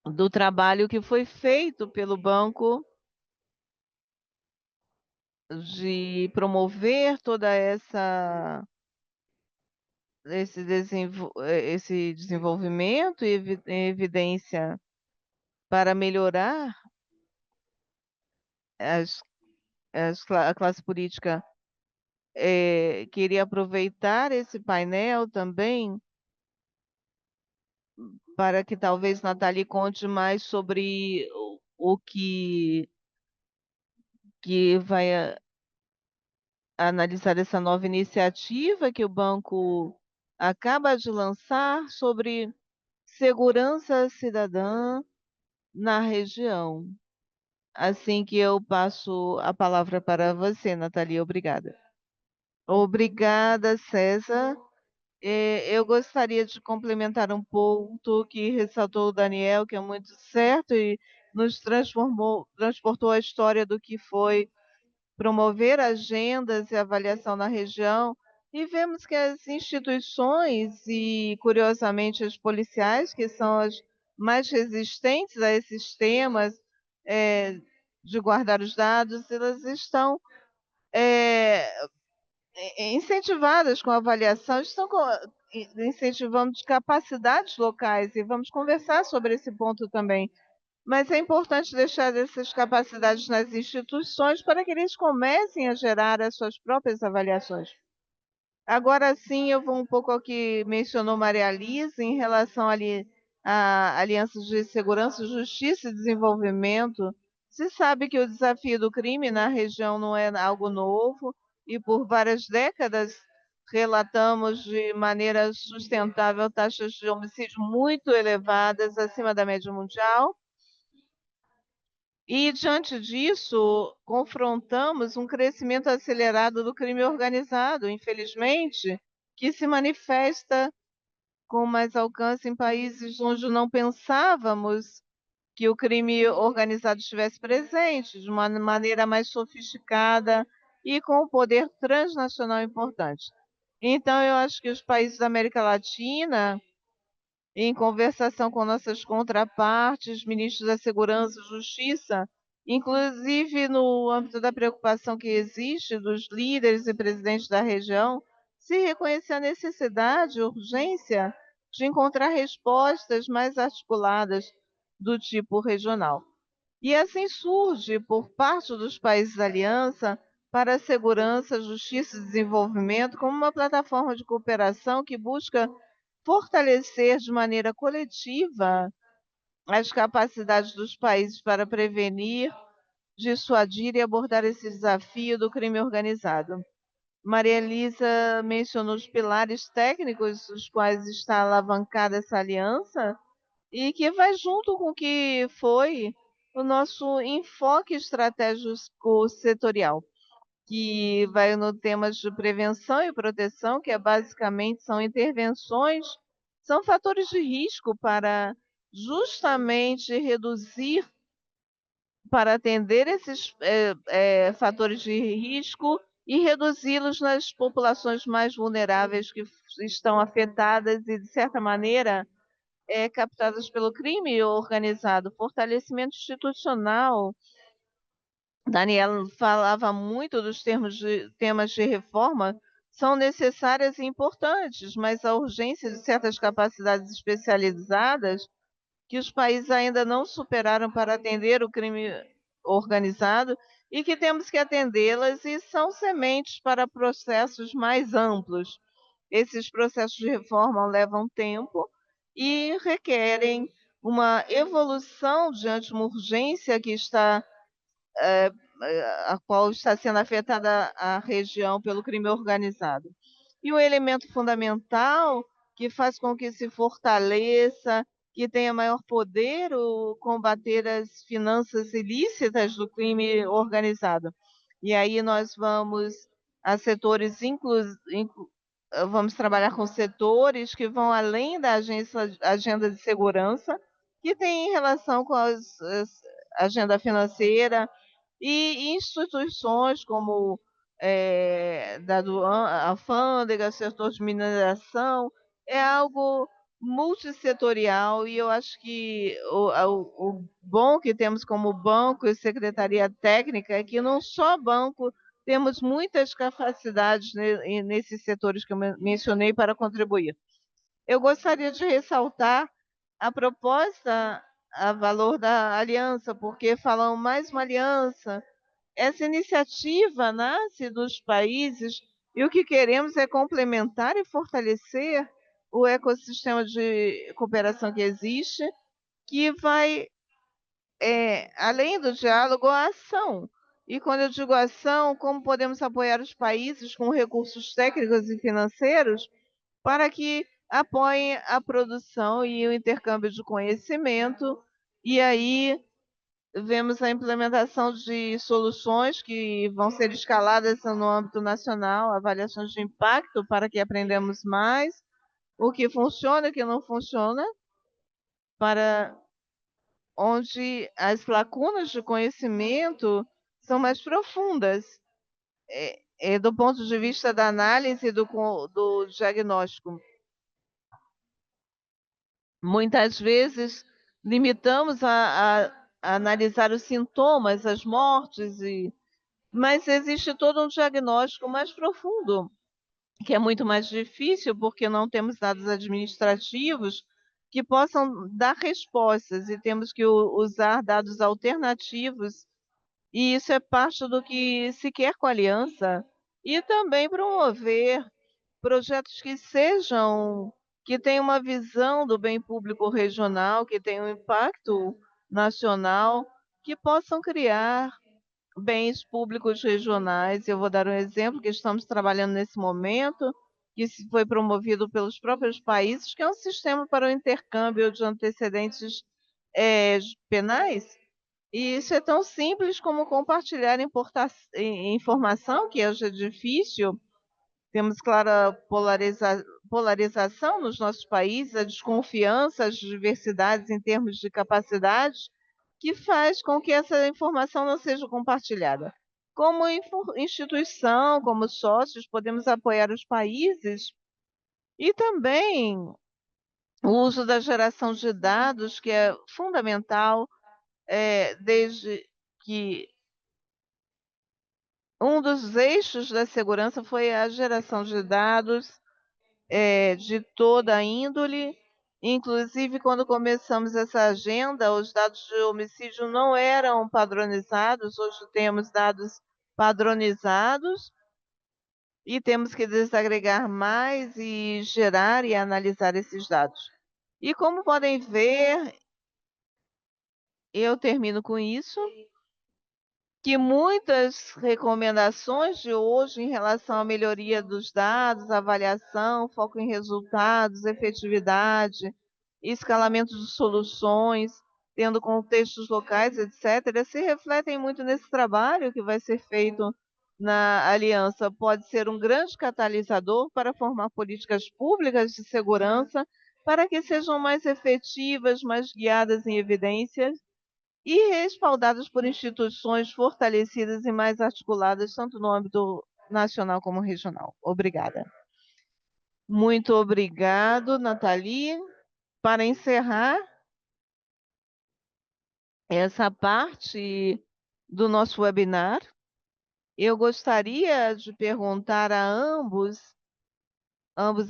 do trabalho que foi feito pelo banco de promover toda esse desenvolvimento e evidência para melhorar as, a classe política. Queria aproveitar esse painel também para que talvez Nathalie conte mais sobre o que vai analisar essa nova iniciativa que o banco acaba de lançar sobre segurança cidadã na região. Assim que eu passo a palavra para você, Nathalie, obrigada. Obrigada, César. Eu gostaria de complementar um ponto que ressaltou o Daniel, que é muito certo, e nos transportou a história do que foi promover agendas e avaliação na região, e vemos que as instituições e, curiosamente, os policiais, que são as mais resistentes a esses temas, eh, de guardar os dados, elas estão eh, incentivadas com a avaliação, estão incentivando capacidades locais, e vamos conversar sobre esse ponto também. Mas é importante deixar essas capacidades nas instituições para que eles comecem a gerar as suas próprias avaliações. Agora sim, eu vou um pouco ao que mencionou Maria Alice em relação ali a alianças de segurança, justiça e desenvolvimento. Se sabe que o desafio do crime na região não é algo novo, e por várias décadas relatamos de maneira sustentável taxas de homicídio muito elevadas, acima da média mundial. E, diante disso, confrontamos um crescimento acelerado do crime organizado, infelizmente, que se manifesta com mais alcance em países onde não pensávamos que o crime organizado estivesse presente, de uma maneira mais sofisticada e com um poder transnacional importante. Então, eu acho que os países da América Latina, em conversação com nossas contrapartes, ministros da Segurança e Justiça, inclusive no âmbito da preocupação que existe dos líderes e presidentes da região, se reconhecer a necessidade e urgência de encontrar respostas mais articuladas do tipo regional. E assim surge, por parte dos países da Aliança para a Segurança, Justiça e Desenvolvimento, como uma plataforma de cooperação que busca fortalecer de maneira coletiva as capacidades dos países para prevenir, dissuadir e abordar esse desafio do crime organizado. Maria Elisa mencionou os pilares técnicos os quais está alavancada essa aliança e que vai junto com o que foi o nosso enfoque estratégico setorial, que vai no temas de prevenção e proteção, que basicamente são intervenções, são fatores de risco para justamente reduzir, para atender esses fatores de risco e reduzi-los nas populações mais vulneráveis que estão afetadas e, de certa maneira, captadas pelo crime organizado. Fortalecimento institucional. Daniela falava muito dos temas de reforma, são necessárias e importantes, mas a urgência de certas capacidades especializadas que os países ainda não superaram para atender o crime organizado e que temos que atendê-las e são sementes para processos mais amplos. Esses processos de reforma levam tempo e requerem uma evolução diante de uma urgência que está a qual está sendo afetada a região pelo crime organizado. E o elemento fundamental que faz com que se fortaleça, que tenha maior poder o combater as finanças ilícitas do crime organizado. E aí nós vamos a setores vamos trabalhar com setores que vão além da agenda de segurança, que tem relação com a agenda financeira, e instituições como a alfândega, setor de mineração, é algo multissetorial e eu acho que o bom que temos como banco e secretaria técnica é que não só banco, temos muitas capacidades nesses setores que eu mencionei para contribuir. Eu gostaria de ressaltar a proposta a valor da aliança, porque falam mais uma aliança. Essa iniciativa nasce dos países e o que queremos é complementar e fortalecer o ecossistema de cooperação que existe, que vai, além do diálogo, a ação. E quando eu digo ação, como podemos apoiar os países com recursos técnicos e financeiros para que apoiem a produção e o intercâmbio de conhecimento, e aí vemos a implementação de soluções que vão ser escaladas no âmbito nacional, avaliações de impacto para que aprendamos mais, o que funciona e o que não funciona, para onde as lacunas de conhecimento são mais profundas, do ponto de vista da análise do diagnóstico. Muitas vezes limitamos a analisar os sintomas, as mortes, mas existe todo um diagnóstico mais profundo, que é muito mais difícil porque não temos dados administrativos que possam dar respostas e temos que usar dados alternativos, e isso é parte do que se quer com a aliança, e também promover projetos que tenham uma visão do bem público regional, que tenham um impacto nacional, que possam criar bens públicos regionais. Eu vou dar um exemplo que estamos trabalhando nesse momento, que foi promovido pelos próprios países, que é um sistema para o intercâmbio de antecedentes eh, penais. E isso é tão simples como compartilhar informação, que hoje é difícil. Temos clara polarização nos nossos países, a desconfiança, as diversidades em termos de capacidades, que faz com que essa informação não seja compartilhada. Como instituição, como sócios, podemos apoiar os países e também o uso da geração de dados, que é fundamental, desde que um dos eixos da segurança foi a geração de dados de toda a índole. Inclusive, quando começamos essa agenda, os dados de homicídio não eram padronizados, hoje temos dados padronizados e temos que desagregar mais e gerar e analisar esses dados. E como podem ver, eu termino com isso, que muitas recomendações de hoje em relação à melhoria dos dados, avaliação, foco em resultados, efetividade, escalamento de soluções, tendo contextos locais, etc., se refletem muito nesse trabalho que vai ser feito na aliança. Pode ser um grande catalisador para formar políticas públicas de segurança para que sejam mais efetivas, mais guiadas em evidências e respaldadas por instituições fortalecidas e mais articuladas, tanto no âmbito nacional como regional. Obrigada. Muito obrigado, Nathalie. Para encerrar essa parte do nosso webinar, eu gostaria de perguntar a ambos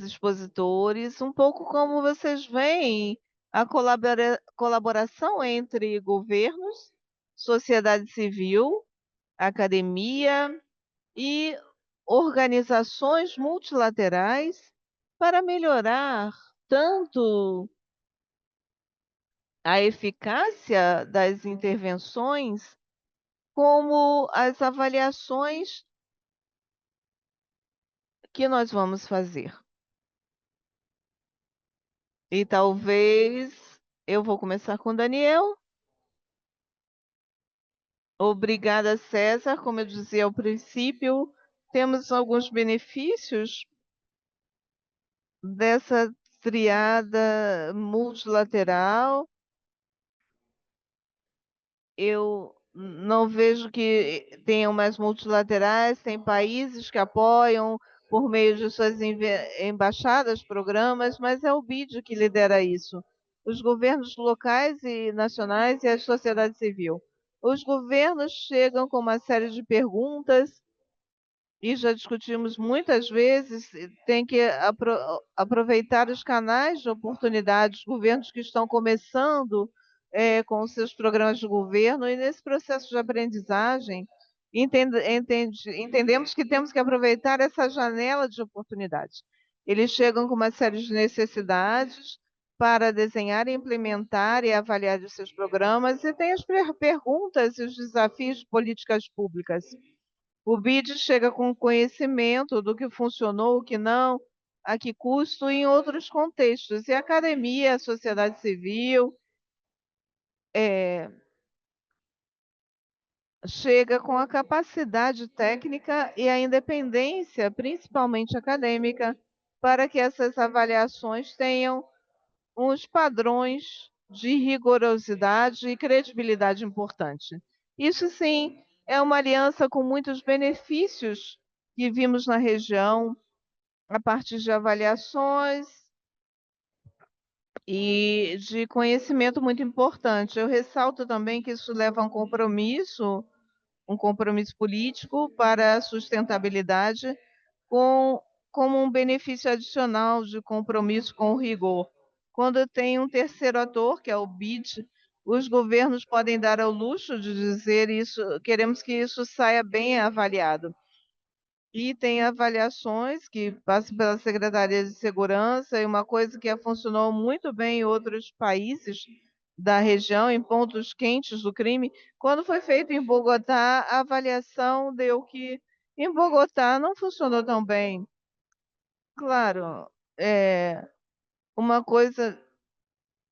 expositores, um pouco como vocês veem a colaboração entre governos, sociedade civil, academia e organizações multilaterais para melhorar tanto a eficácia das intervenções como as avaliações que nós vamos fazer. E talvez eu vou começar com o Daniel. Obrigada, César. Como eu dizia ao princípio, temos alguns benefícios dessa triada multilateral. Eu não vejo que tenham mais multilaterais, tem países que apoiam por meio de suas embaixadas, programas, mas é o BID que lidera isso. Os governos locais e nacionais e a sociedade civil. Os governos chegam com uma série de perguntas e já discutimos muitas vezes, tem que aproveitar os canais de oportunidade, os governos que estão começando com os seus programas de governo, e nesse processo de aprendizagem, entendemos que temos que aproveitar essa janela de oportunidade. Eles chegam com uma série de necessidades para desenhar, implementar e avaliar os seus programas, e tem as perguntas e os desafios de políticas públicas. O BID chega com conhecimento do que funcionou, o que não, a que custo, em outros contextos. E a academia, a sociedade civil, chega com a capacidade técnica e a independência, principalmente acadêmica, para que essas avaliações tenham uns padrões de rigorosidade e credibilidade importante. Isso sim é uma aliança com muitos benefícios que vimos na região, a partir de avaliações e de conhecimento muito importante. Eu ressalto também que isso leva a um compromisso político para a sustentabilidade, com, como um benefício adicional de compromisso com o rigor. Quando tem um terceiro ator, que é o BID, os governos podem dar ao luxo de dizer isso, queremos que isso saia bem avaliado. E tem avaliações que passam pela Secretaria de Segurança, e uma coisa que funcionou muito bem em outros países da região, em pontos quentes do crime, quando foi feito em Bogotá, a avaliação deu que em Bogotá não funcionou tão bem. Claro, uma coisa,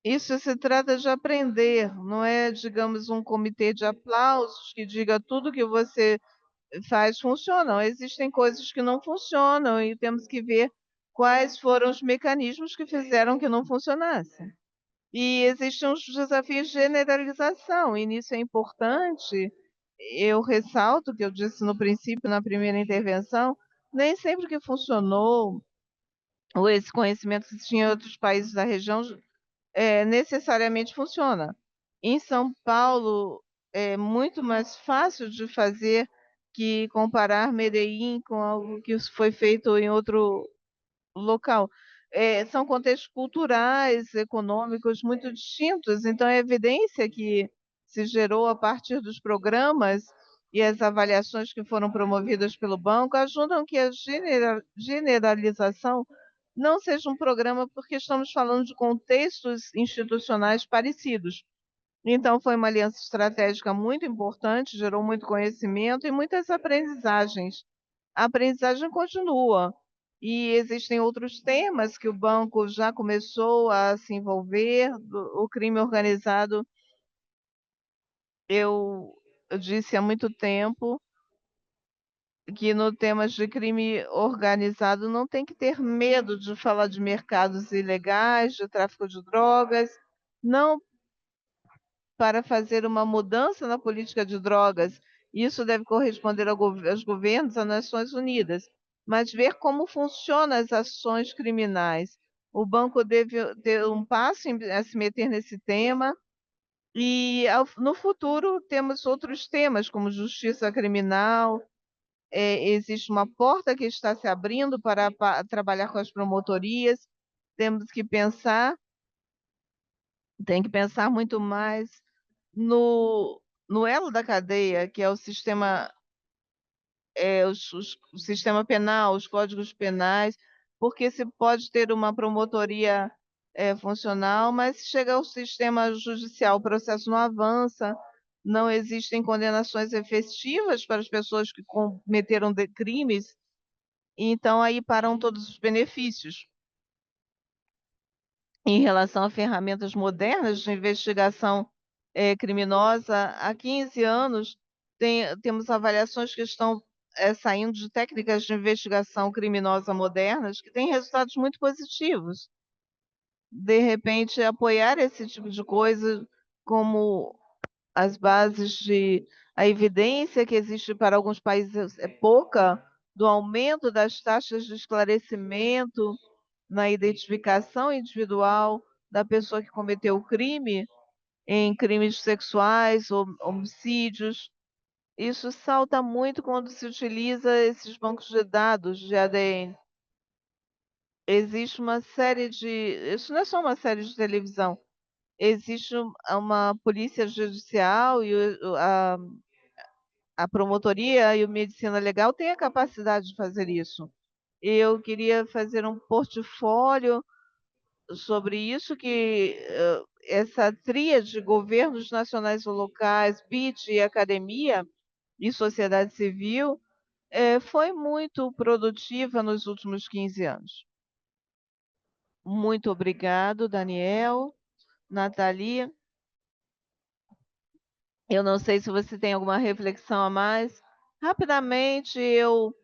isso se trata de aprender, não é, digamos, um comitê de aplausos que diga tudo que você faz funcionam. Existem coisas que não funcionam e temos que ver quais foram os mecanismos que fizeram que não funcionasse. E existem os desafios de generalização, e nisso é importante. Eu ressalto que eu disse no princípio, na primeira intervenção, nem sempre que funcionou, ou esse conhecimento que se tinha em outros países da região, necessariamente funciona. Em São Paulo, é muito mais fácil de fazer que comparar Medellín com algo que foi feito em outro local. São contextos culturais, econômicos muito distintos, então é evidência que se gerou a partir dos programas e as avaliações que foram promovidas pelo banco ajudam que a generalização não seja um programa, porque estamos falando de contextos institucionais parecidos. Então, foi uma aliança estratégica muito importante, gerou muito conhecimento e muitas aprendizagens. A aprendizagem continua e existem outros temas que o banco já começou a se envolver, o crime organizado, eu eu disse há muito tempo que no temas de crime organizado não tem que ter medo de falar de mercados ilegais, de tráfico de drogas, não para fazer uma mudança na política de drogas. Isso deve corresponder aos governos, às Nações Unidas, mas ver como funcionam as ações criminais. O banco deve ter um passo a se meter nesse tema e, no futuro, temos outros temas, como justiça criminal. Existe uma porta que está se abrindo para trabalhar com as promotorias. Temos que pensar, tem que pensar muito mais no no elo da cadeia, que é o sistema, o sistema penal, os códigos penais, porque se pode ter uma promotoria, funcional, mas se chega ao sistema judicial, o processo não avança, não existem condenações efetivas para as pessoas que cometeram crimes, e então aí param todos os benefícios. Em relação a ferramentas modernas de investigação, criminosa, há 15 anos temos avaliações que estão, saindo de técnicas de investigação criminosa modernas que têm resultados muito positivos. De repente, apoiar esse tipo de coisa, como as bases de a evidência que existe para alguns países é pouca, do aumento das taxas de esclarecimento na identificação individual da pessoa que cometeu o crime, em crimes sexuais ou homicídios. Isso salta muito quando se utiliza esses bancos de dados de ADN. Existe uma série de Isso não é só uma série de televisão, existe uma polícia judicial e a promotoria e o medicina legal têm a capacidade de fazer isso. Eu queria fazer um portfólio sobre isso, que essa tríade de governos nacionais ou locais, BID e academia e sociedade civil, foi muito produtiva nos últimos 15 anos. Muito obrigado, Daniel, Nathalie. Eu não sei se você tem alguma reflexão a mais. Rapidamente, eu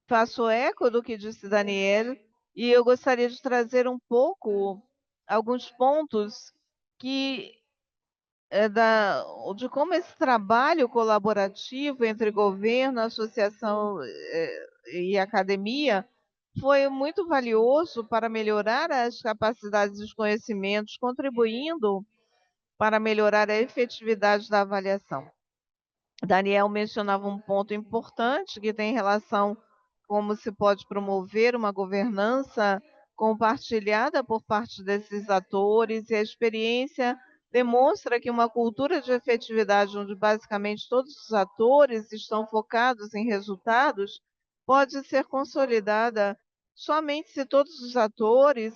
faço eco do que disse Daniel e eu gostaria de trazer um pouco alguns pontos que de como esse trabalho colaborativo entre governo, associação, e academia foi muito valioso para melhorar as capacidades e os conhecimentos, contribuindo para melhorar a efetividade da avaliação. Daniel mencionava um ponto importante que tem relação como se pode promover uma governança compartilhada por parte desses atores, e a experiência demonstra que uma cultura de efetividade, onde basicamente todos os atores estão focados em resultados, pode ser consolidada somente se todos os atores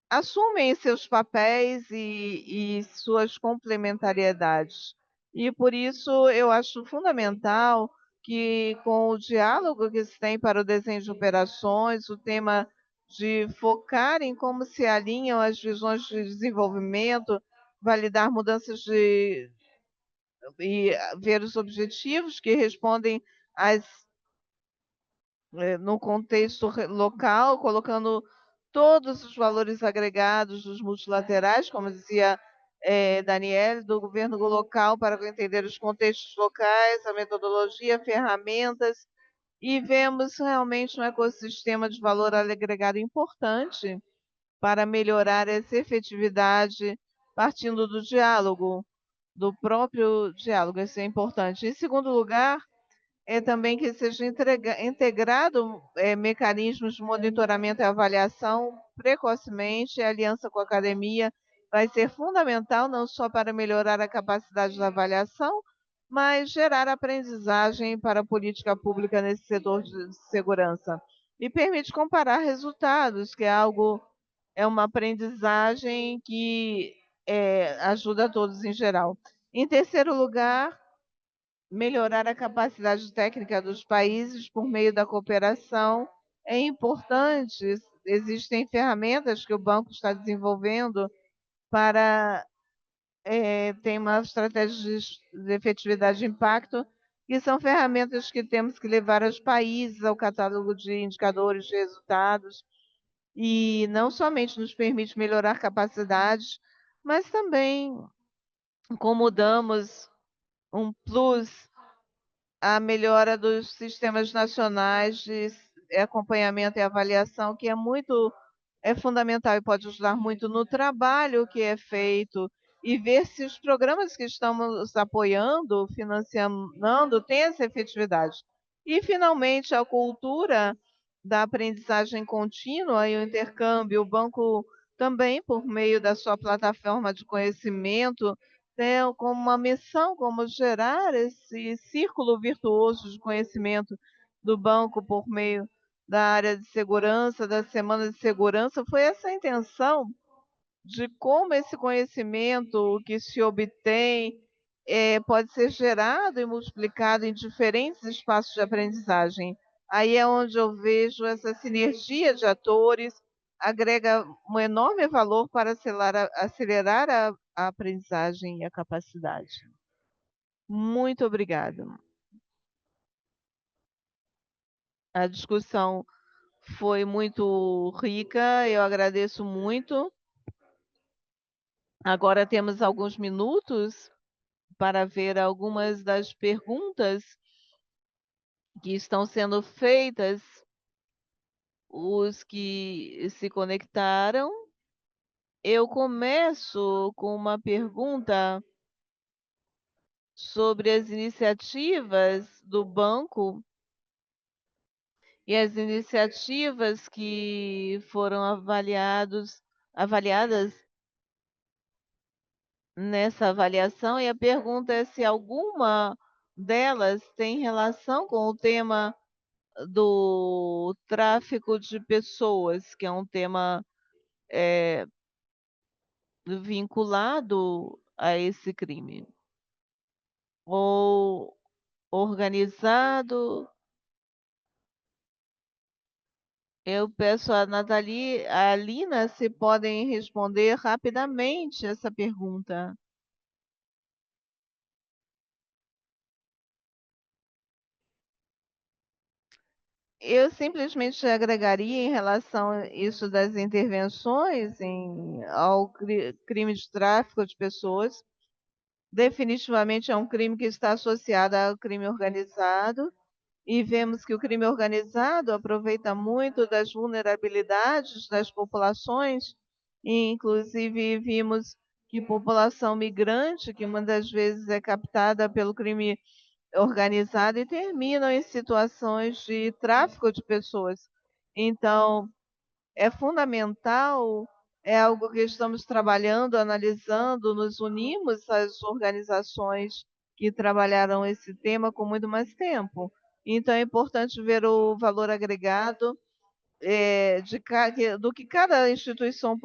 assumem seus papéis e suas complementariedades. E por isso eu acho fundamental que, com o diálogo que se tem para o desenho de operações, o tema de focar em como se alinham as visões de desenvolvimento, validar mudanças e ver os objetivos que respondem às no contexto local, colocando todos os valores agregados dos multilaterais, como dizia Daniel, do governo local, para entender os contextos locais, a metodologia, ferramentas, e vemos realmente um ecossistema de valor agregado importante para melhorar essa efetividade, partindo do diálogo, do próprio diálogo, isso é importante. Em segundo lugar, é também que seja integrado, mecanismos de monitoramento e avaliação precocemente. A aliança com a academia vai ser fundamental, não só para melhorar a capacidade de avaliação, mas gerar aprendizagem para a política pública nesse setor de segurança. E permite comparar resultados, que é uma aprendizagem que ajuda a todos em geral. Em terceiro lugar, melhorar a capacidade técnica dos países por meio da cooperação é importante. Existem ferramentas que o banco está desenvolvendo para ter uma estratégia de efetividade de impacto, e são ferramentas que temos que levar aos países ao catálogo de indicadores de resultados, e não somente nos permite melhorar capacidades, mas também, como damos um plus a melhora dos sistemas nacionais de acompanhamento e avaliação, que é fundamental e pode ajudar muito no trabalho que é feito, e ver se os programas que estamos apoiando, financiando, têm essa efetividade. E, finalmente, a cultura da aprendizagem contínua e o intercâmbio. O banco também, por meio da sua plataforma de conhecimento, tem como uma missão como gerar esse círculo virtuoso de conhecimento do banco por meio da área de segurança, da semana de segurança. Foi essa a intenção de como esse conhecimento que se obtém pode ser gerado e multiplicado em diferentes espaços de aprendizagem. Aí é onde eu vejo essa sinergia de atores, agrega um enorme valor para acelerar a aprendizagem e a capacidade. Muito obrigada. A discussão foi muito rica, eu agradeço muito. Agora temos alguns minutos para ver algumas das perguntas que estão sendo feitas, os que se conectaram. Eu começo com uma pergunta sobre as iniciativas do banco e as iniciativas que foram avaliadas nessa avaliação, e a pergunta é se alguma delas tem relação com o tema do tráfico de pessoas, que é um tema vinculado a esse crime, ou organizado. Eu peço a Nathalie, a Alina, se podem responder rapidamente essa pergunta. Eu simplesmente agregaria em relação a isso das intervenções ao crime de tráfico de pessoas. Definitivamente é um crime que está associado ao crime organizado, e vemos que o crime organizado aproveita muito das vulnerabilidades das populações, e inclusive vimos que população migrante, que muitas vezes é captada pelo crime organizado e terminam em situações de tráfico de pessoas. Então, é fundamental, é algo que estamos trabalhando, analisando, nos unimos às organizações que trabalharam esse tema com muito mais tempo. Então, é importante ver o valor agregado do que cada instituição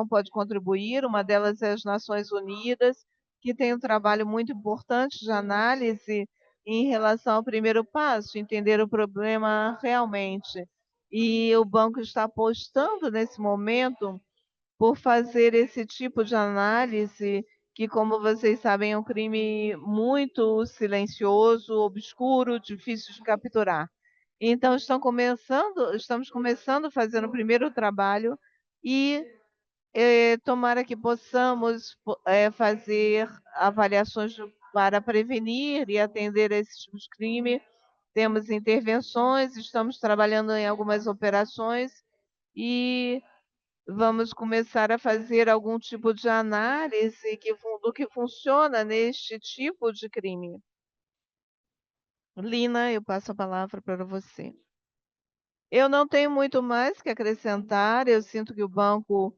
pode contribuir. Uma delas é as Nações Unidas, que tem um trabalho muito importante de análise em relação ao primeiro passo, entender o problema realmente. E o banco está apostando nesse momento por fazer esse tipo de análise, que, como vocês sabem, é um crime muito silencioso, obscuro, difícil de capturar. Então, estamos começando a fazer o primeiro trabalho, e tomara que possamos fazer avaliações para prevenir e atender a esse tipo de crime. Temos intervenções, estamos trabalhando em algumas operações, e vamos começar a fazer algum tipo de análise do que funciona neste tipo de crime. Lina, eu passo a palavra para você. Eu não tenho muito mais que acrescentar. Eu sinto que o banco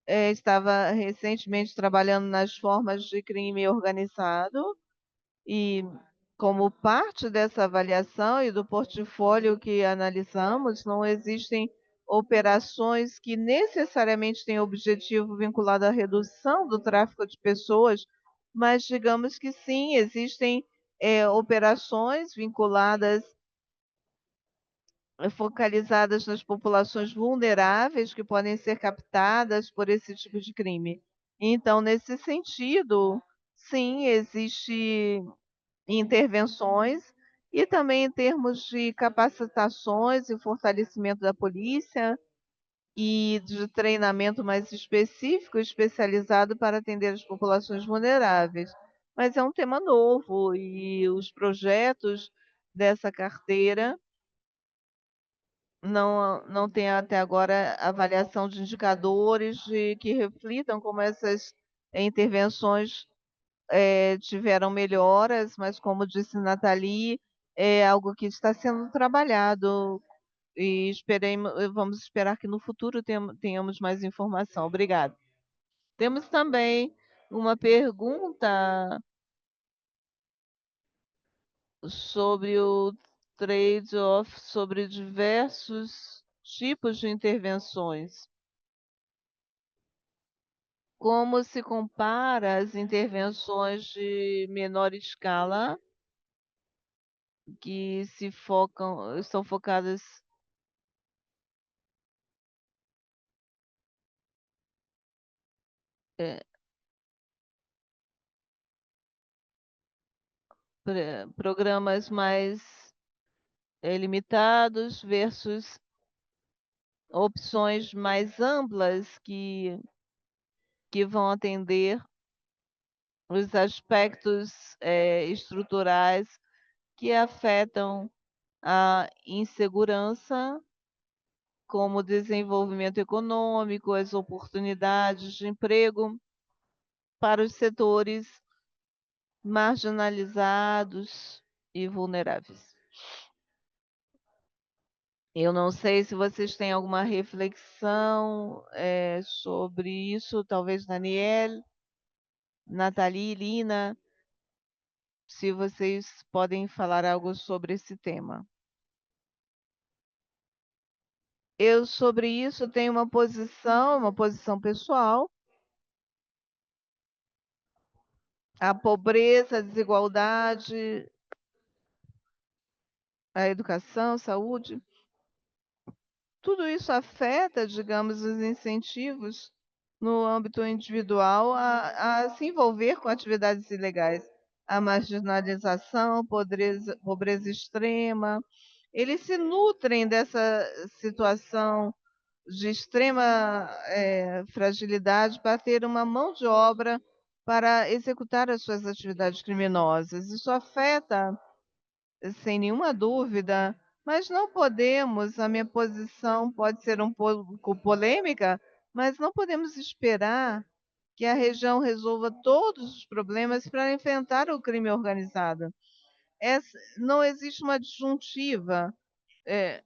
estava recentemente trabalhando nas formas de crime organizado, e, como parte dessa avaliação e do portfólio que analisamos, não existem operações que necessariamente têm objetivo vinculado à redução do tráfico de pessoas, mas digamos que sim, existem operações vinculadas, focalizadas nas populações vulneráveis que podem ser captadas por esse tipo de crime. Então, nesse sentido, sim, existe intervenções e também em termos de capacitações e fortalecimento da polícia e de treinamento mais específico, especializado para atender as populações vulneráveis. Mas é um tema novo e os projetos dessa carteira não têm até agora avaliação de indicadores que reflitam como essas intervenções tiveram melhoras, mas como disse Nathalie, é algo que está sendo trabalhado e vamos esperar que no futuro tenhamos mais informação. Obrigada. Temos também uma pergunta sobre o trade-off, sobre diversos tipos de intervenções. Como se compara as intervenções de menor escala, que estão focadas eh, programas mais limitados versus opções mais amplas que vão atender os aspectos estruturais que afetam a insegurança, como o desenvolvimento econômico, as oportunidades de emprego para os setores marginalizados e vulneráveis. Eu não sei se vocês têm alguma reflexão sobre isso, talvez Daniel, Nathalie, Lina, se vocês podem falar algo sobre esse tema. Eu, sobre isso, tenho uma posição pessoal. A pobreza, a desigualdade, a educação, a saúde, tudo isso afeta, digamos, os incentivos no âmbito individual a se envolver com atividades ilegais. A marginalização, pobreza extrema, eles se nutrem dessa situação de extrema fragilidade para ter uma mão de obra para executar as suas atividades criminosas. Isso afeta, sem nenhuma dúvida, mas não podemos, a minha posição pode ser um pouco polêmica, mas não podemos esperar que a região resolva todos os problemas para enfrentar o crime organizado. Não existe uma disjuntiva. eh,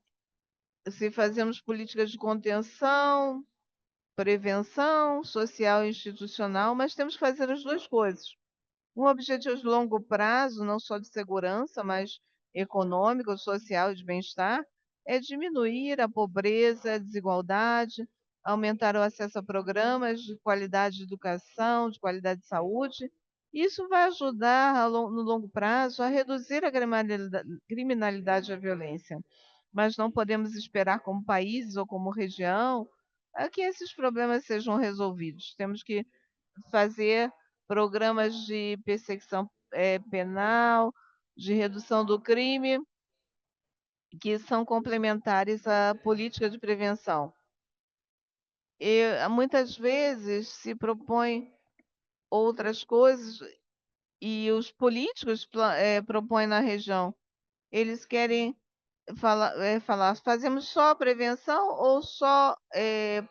Se fazemos políticas de contenção, prevenção social e institucional, mas temos que fazer as duas coisas. Um objetivo de longo prazo, não só de segurança, mas econômico, social e de bem-estar, é diminuir a pobreza, a desigualdade, aumentar o acesso a programas de qualidade de educação, de qualidade de saúde. Isso vai ajudar no longo prazo a reduzir a criminalidade e a violência. Mas não podemos esperar como país ou como região a que esses problemas sejam resolvidos. Temos que fazer programas de perseguição penal, de redução do crime, que são complementares à política de prevenção. E muitas vezes se propõe outras coisas e os políticos propõem na região. Eles querem falar, fazemos só prevenção ou só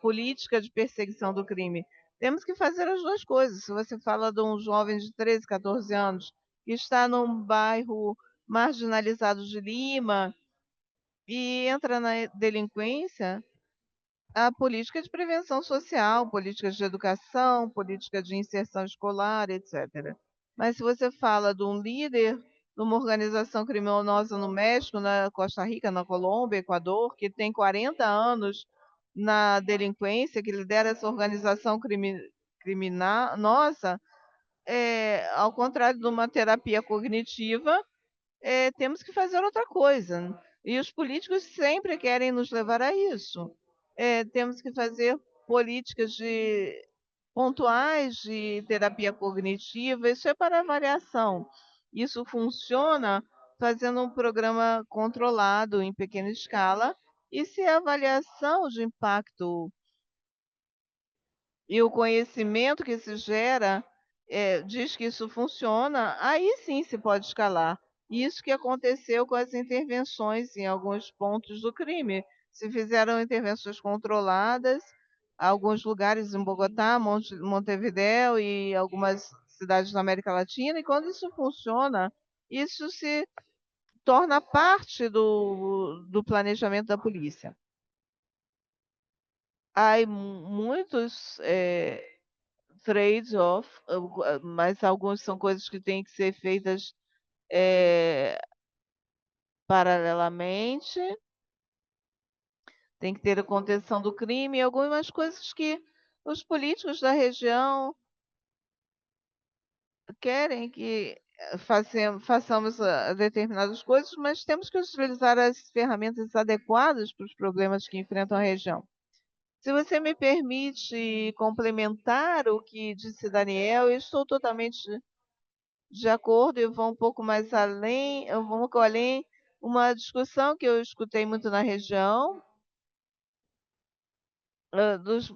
política de perseguição do crime? Temos que fazer as duas coisas. Se você fala de um jovem de 13, 14 anos que está num bairro marginalizado de Lima e entra na delinquência, a política de prevenção social, políticas de educação, política de inserção escolar, etc. Mas se você fala de um líder de uma organização criminosa no México, na Costa Rica, na Colômbia, Equador, que tem 40 anos na delinquência, que lidera essa organização criminosa, ao contrário de uma terapia cognitiva, temos que fazer outra coisa. E os políticos sempre querem nos levar a isso. Temos que fazer políticas pontuais de terapia cognitiva, isso é para avaliação. Isso funciona fazendo um programa controlado em pequena escala, e se a avaliação de impacto e o conhecimento que se gera, diz que isso funciona, aí sim se pode escalar. Isso que aconteceu com as intervenções em alguns pontos do crime. Se fizeram intervenções controladas, alguns lugares em Bogotá, Montevidéu e algumas cidades da América Latina, e quando isso funciona, isso se torna parte do planejamento da polícia. Há muitos trade-off, mas alguns são coisas que têm que ser feitas eh, paralelamente, tem que ter a contenção do crime e algumas coisas que os políticos da região querem que façamos determinadas coisas, mas temos que utilizar as ferramentas adequadas para os problemas que enfrentam a região. Se você me permite complementar o que disse Daniel, eu estou totalmente de acordo, eu vou um pouco mais além, eu vou um pouco além, uma discussão que eu escutei muito na região, dos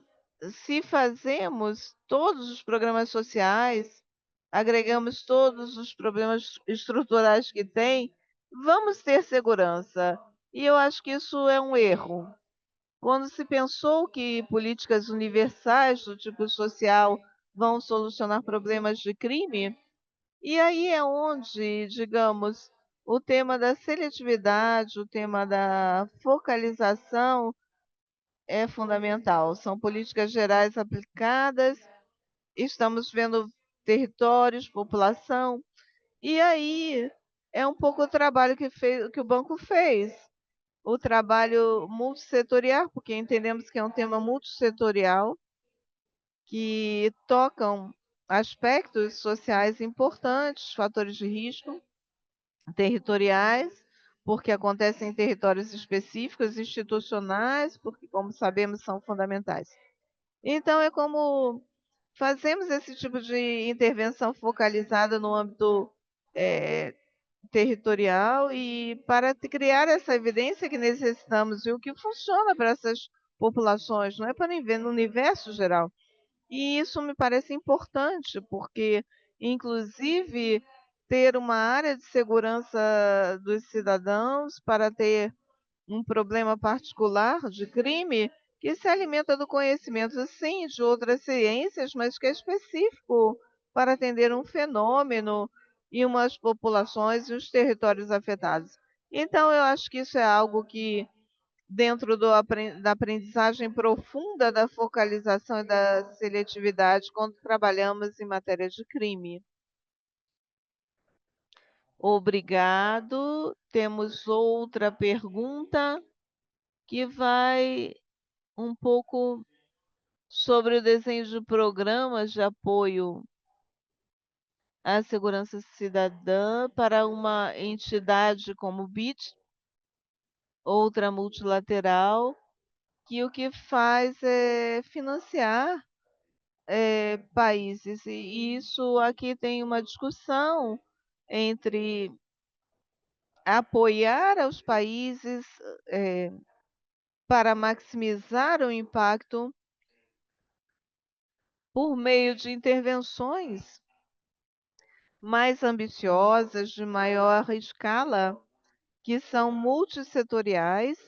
se fazemos todos os programas sociais, agregamos todos os problemas estruturais que tem, vamos ter segurança. E eu acho que isso é um erro. Quando se pensou que políticas universais do tipo social vão solucionar problemas de crime, e aí é onde, digamos, o tema da seletividade, o tema da focalização é fundamental. São políticas gerais aplicadas, estamos vendo territórios, população, e aí é um pouco o trabalho que o banco fez. O trabalho multissetorial, porque entendemos que é um tema multissetorial, que tocam aspectos sociais importantes, fatores de risco, territoriais, porque acontecem em territórios específicos, institucionais, porque, como sabemos, são fundamentais. Então, é como fazemos esse tipo de intervenção focalizada no âmbito territorial e para criar essa evidência que necessitamos e o que funciona para essas populações, não é para no universo geral. E isso me parece importante, porque, inclusive, ter uma área de segurança dos cidadãos para ter um problema particular de crime que se alimenta do conhecimento, sim, de outras ciências, mas que é específico para atender um fenômeno e umas populações e os territórios afetados. Então, eu acho que isso é algo que dentro da aprendizagem profunda da focalização e da seletividade quando trabalhamos em matéria de crime. Obrigado. Temos outra pergunta que vai um pouco sobre o desenho de programas de apoio à segurança cidadã para uma entidade como o BIT, outra multilateral, que o que faz é financiar países. E isso aqui tem uma discussão entre apoiar aos países eh, para maximizar o impacto por meio de intervenções mais ambiciosas, de maior escala, que são multissetoriais,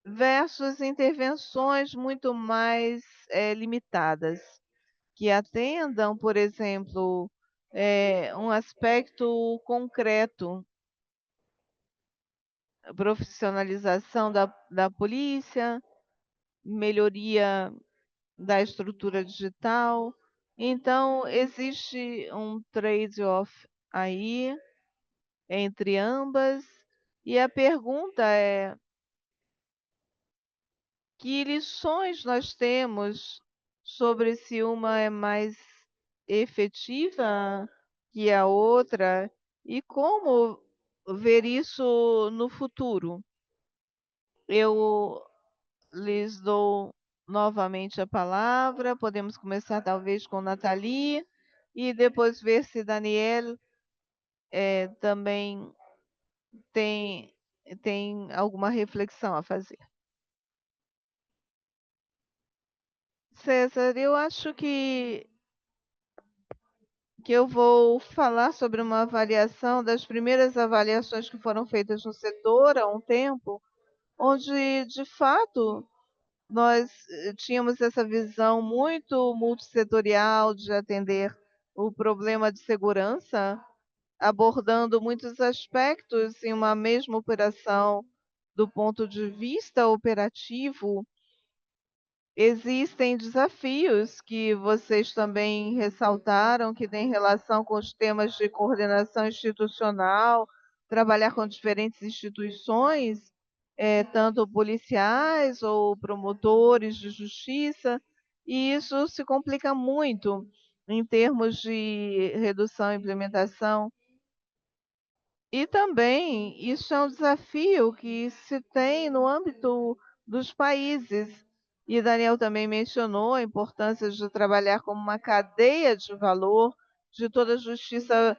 versus intervenções muito mais limitadas, que atendam, por exemplo, um aspecto concreto, profissionalização da polícia, melhoria da estrutura digital. Então, existe um trade-off aí entre ambas, e a pergunta é: Que lições nós temos sobre se uma é mais efetiva que a outra e como ver isso no futuro? Eu lhes dou novamente a palavra. Podemos começar talvez com Nathalie e depois ver se Daniel também tem, tem alguma reflexão a fazer. César, eu acho que eu vou falar sobre uma avaliação das primeiras avaliações que foram feitas no setor há um tempo, onde, de fato, nós tínhamos essa visão muito multissetorial de atender o problema de segurança, abordando muitos aspectos em uma mesma operação do ponto de vista operativo. Existem desafios que vocês também ressaltaram, que têm relação com os temas de coordenação institucional, trabalhar com diferentes instituições, tanto policiais ou promotores de justiça, e isso se complica muito em termos de redução e implementação. E também isso é um desafio que se tem no âmbito dos países. E Daniel também mencionou a importância de trabalhar como uma cadeia de valor de toda a justiça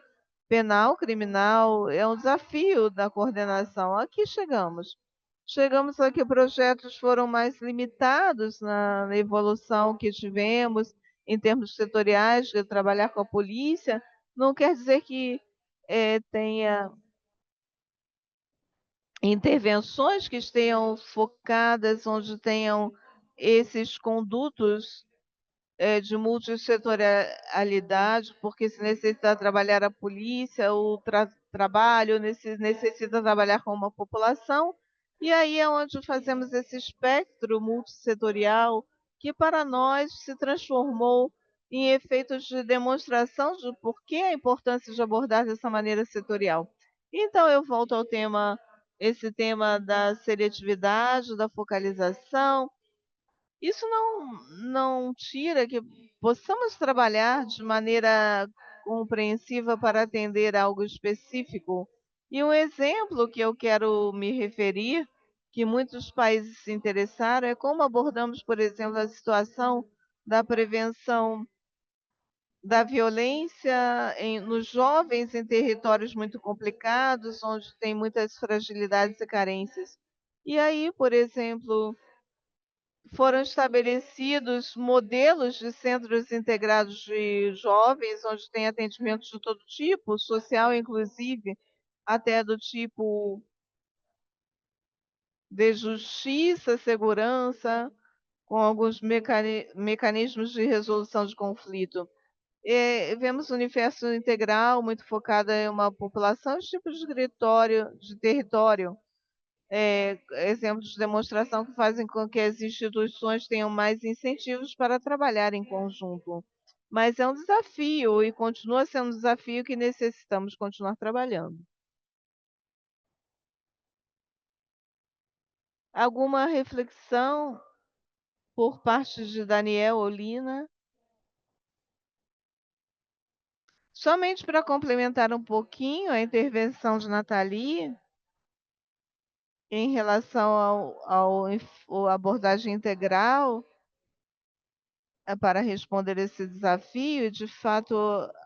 penal, criminal. É um desafio da coordenação. Aqui chegamos. Chegamos a que projetos foram mais limitados na evolução que tivemos em termos setoriais, de trabalhar com a polícia. Não quer dizer que tenha intervenções que estejam focadas, onde tenham esses condutos de multissetorialidade, porque se necessita trabalhar a polícia, o trabalho necessita trabalhar com uma população, e aí é onde fazemos esse espectro multissetorial, que para nós se transformou em efeitos de demonstração de por que a importância de abordar dessa maneira setorial. Então eu volto ao tema, esse tema da seletividade, da focalização. Isso não tira que possamos trabalhar de maneira compreensiva para atender algo específico. E um exemplo que eu quero me referir, que muitos países se interessaram, é como abordamos, por exemplo, a situação da prevenção da violência nos jovens em territórios muito complicados, onde tem muitas fragilidades e carências. E aí, por exemplo, foram estabelecidos modelos de centros integrados de jovens, onde tem atendimentos de todo tipo, social inclusive, até do tipo de justiça, segurança, com alguns mecanismos de resolução de conflito. Vemos o universo integral muito focado em uma população, os tipos de território, exemplos de demonstração que fazem com que as instituições tenham mais incentivos para trabalhar em conjunto. Mas é um desafio e continua sendo um desafio que necessitamos continuar trabalhando. Alguma reflexão por parte de Daniel ou Lina? Somente para complementar um pouquinho a intervenção de Nathalie, em relação ao abordagem integral, para responder esse desafio, e de fato,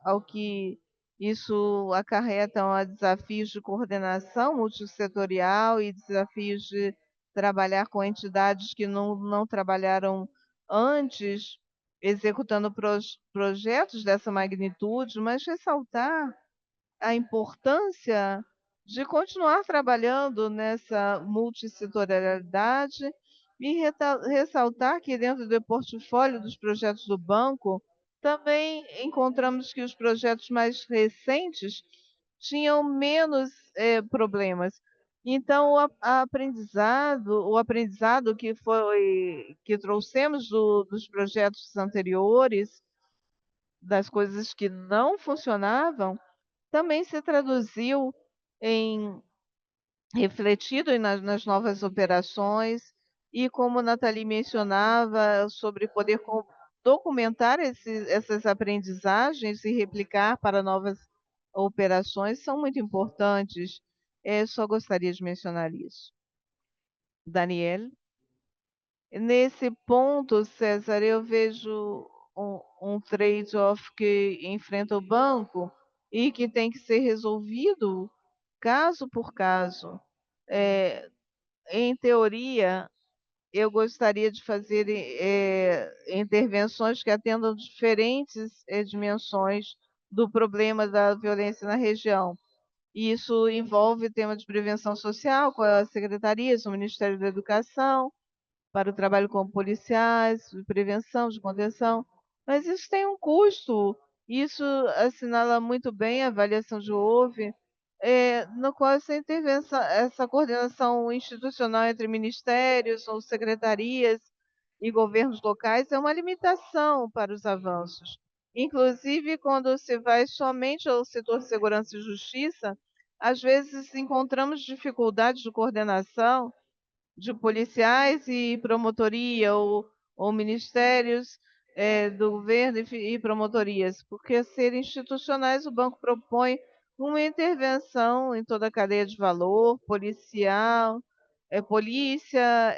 ao que isso acarreta a desafios de coordenação multissetorial e desafios de trabalhar com entidades que não trabalharam antes, executando projetos dessa magnitude, mas ressaltar a importância de continuar trabalhando nessa multissetorialidade e ressaltar que dentro do portfólio dos projetos do banco, também encontramos que os projetos mais recentes tinham menos problemas. Então, o aprendizado que trouxemos dos projetos anteriores, das coisas que não funcionavam, também se traduziu em refletido nas novas operações. e como Nathalie mencionava sobre poder documentar essas aprendizagens e replicar para novas operações são muito importantes. Só gostaria de mencionar isso. Daniel? Nesse ponto, César, eu vejo um trade-off que enfrenta o banco e que tem que ser resolvido caso por caso. Eh, Em teoria, eu gostaria de fazer intervenções que atendam diferentes dimensões do problema da violência na região. E isso envolve tema de prevenção social com as secretarias, o Ministério da Educação, para o trabalho com policiais, de prevenção, de contenção, mas isso tem um custo. Isso assinala muito bem a avaliação de houve, no qual essa intervenção, essa coordenação institucional entre ministérios ou secretarias e governos locais é uma limitação para os avanços. Inclusive, quando se vai somente ao setor de segurança e justiça, às vezes encontramos dificuldades de coordenação de policiais e promotoria ou ministérios do governo e promotorias, porque ser institucionais, o banco propõe uma intervenção em toda a cadeia de valor, policial, polícia,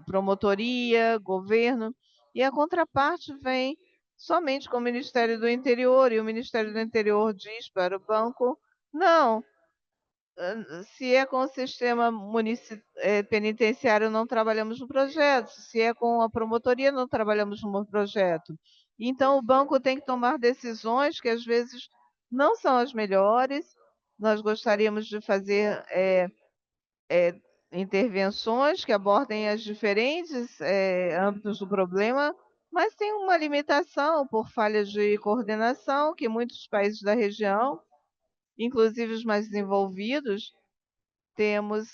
promotoria, governo, e a contraparte vem somente com o Ministério do Interior, e o Ministério do Interior diz para o banco: não, se é com o sistema penitenciário, não trabalhamos no projeto, se é com a promotoria, não trabalhamos no projeto. Então, o banco tem que tomar decisões que às vezes não são as melhores. Nós gostaríamos de fazer intervenções que abordem as diferentes âmbitos do problema, mas tem uma limitação por falhas de coordenação que muitos países da região, inclusive os mais desenvolvidos, temos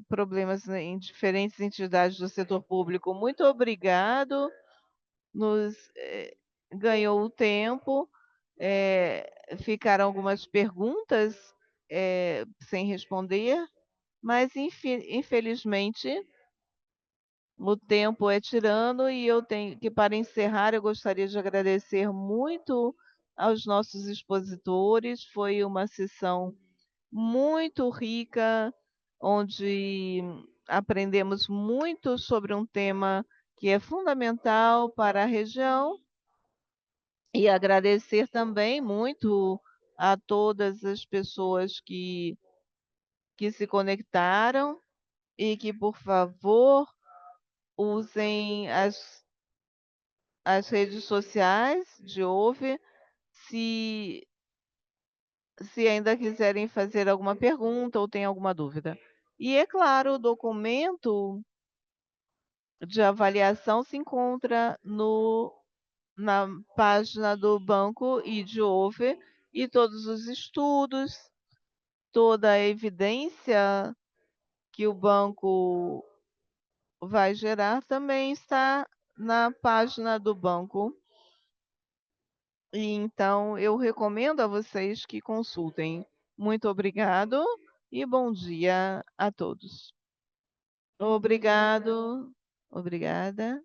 problemas, né, em diferentes entidades do setor público. Muito obrigado, nos ganhou o tempo. Ficaram algumas perguntas sem responder, mas infelizmente o tempo é tirano e eu tenho que, para encerrar, eu gostaria de agradecer muito aos nossos expositores. Foi uma sessão muito rica, onde aprendemos muito sobre um tema que é fundamental para a região, e agradecer também muito a todas as pessoas que se conectaram e que, por favor, usem as redes sociais de Ouve, se se ainda quiserem fazer alguma pergunta ou tem alguma dúvida. E é claro, o documento de avaliação se encontra na página do banco Idiover, e todos os estudos, toda a evidência que o banco vai gerar também está na página do banco. E então eu recomendo a vocês que consultem. Muito obrigado e bom dia a todos. Obrigado, obrigada.